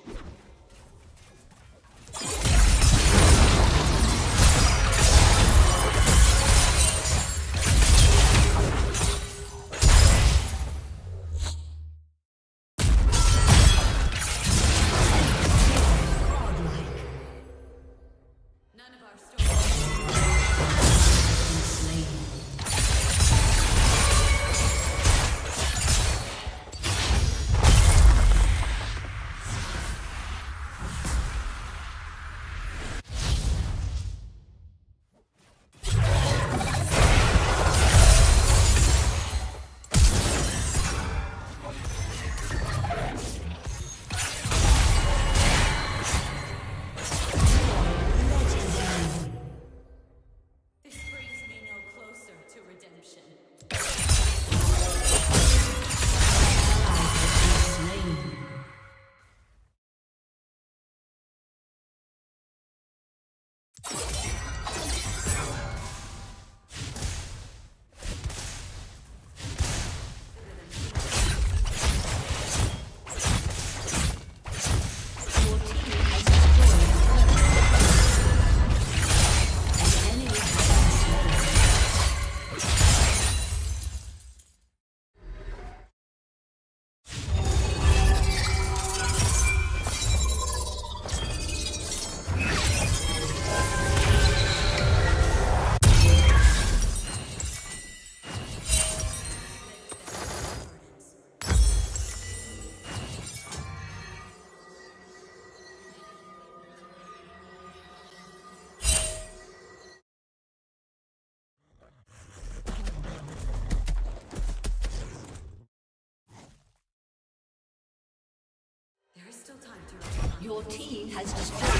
Your team has destroyed.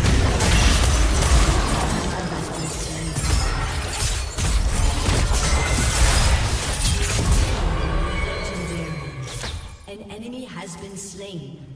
Legendary. An enemy has been slain.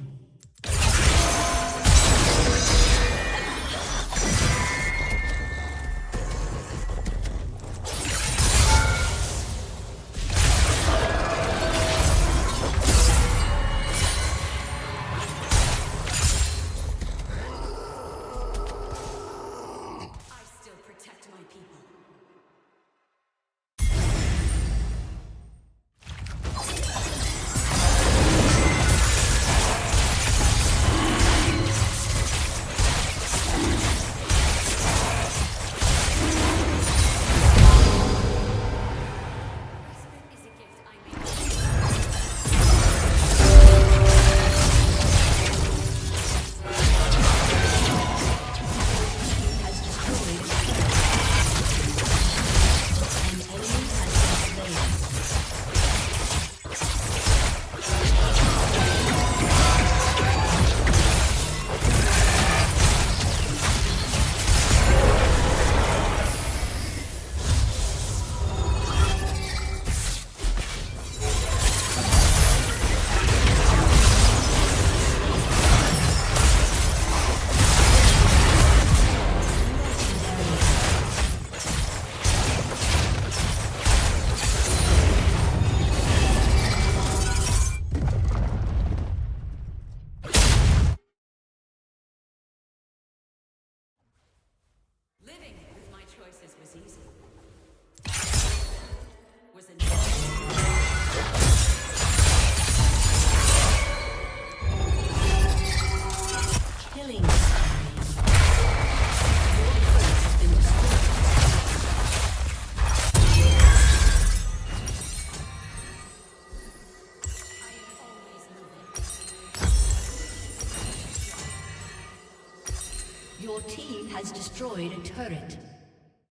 Your team has destroyed a turret.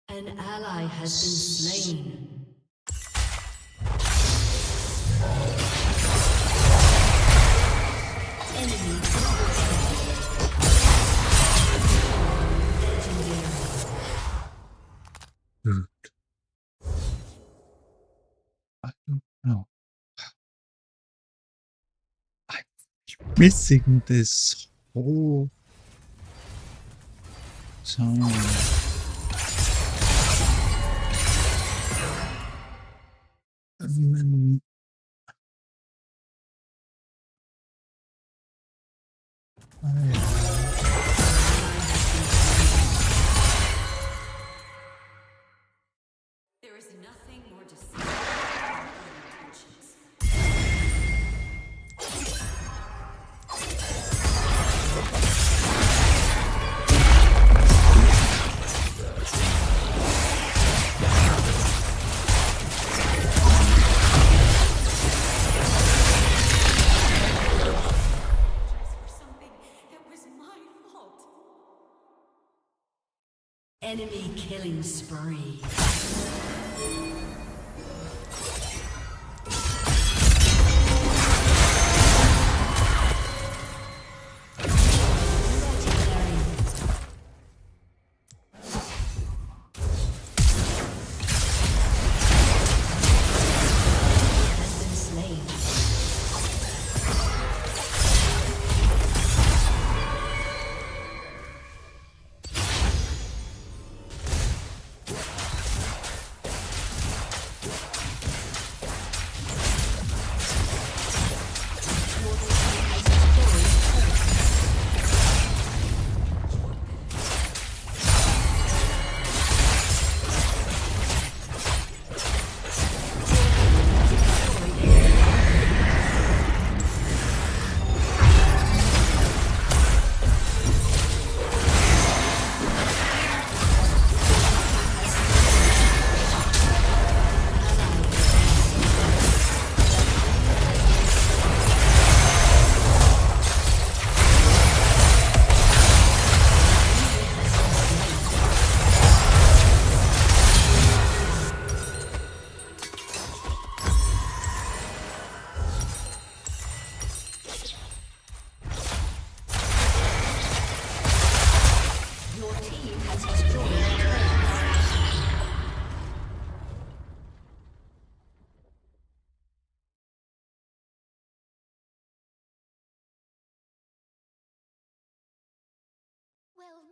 An ally has been slain. Enemy double Dude. I don't know. I'm missing this whole time. And then There is nothing more deceitful than intentions. Enemy killing spree.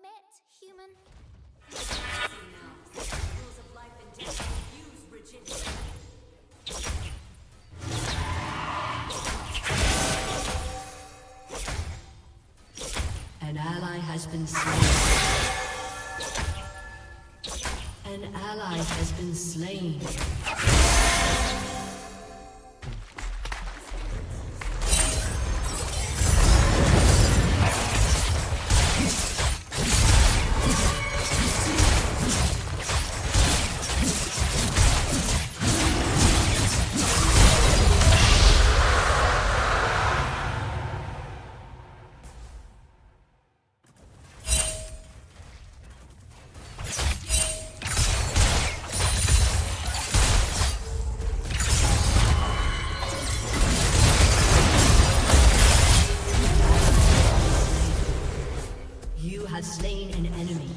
met human? Rules of life and death use rigidity. An ally has been slain. An ally has been slain. You have slain an enemy.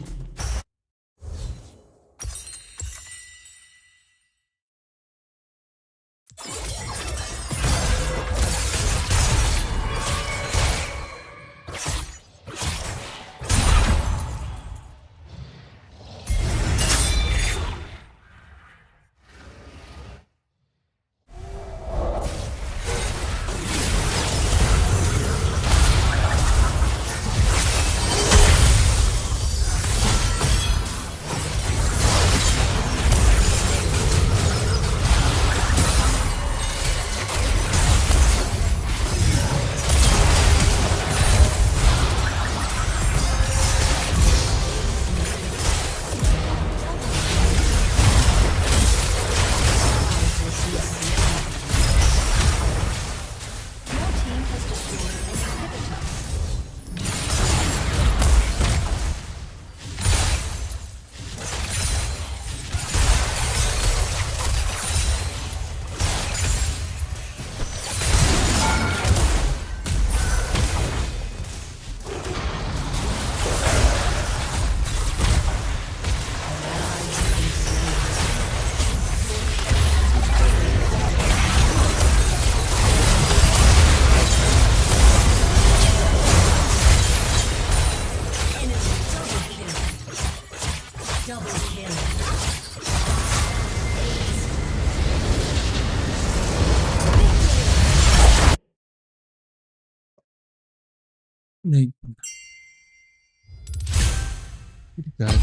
Pretty good.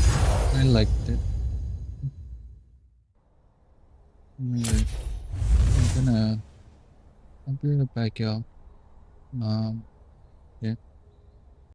I liked it. Anyway, I'll be right back, y'all. Yeah.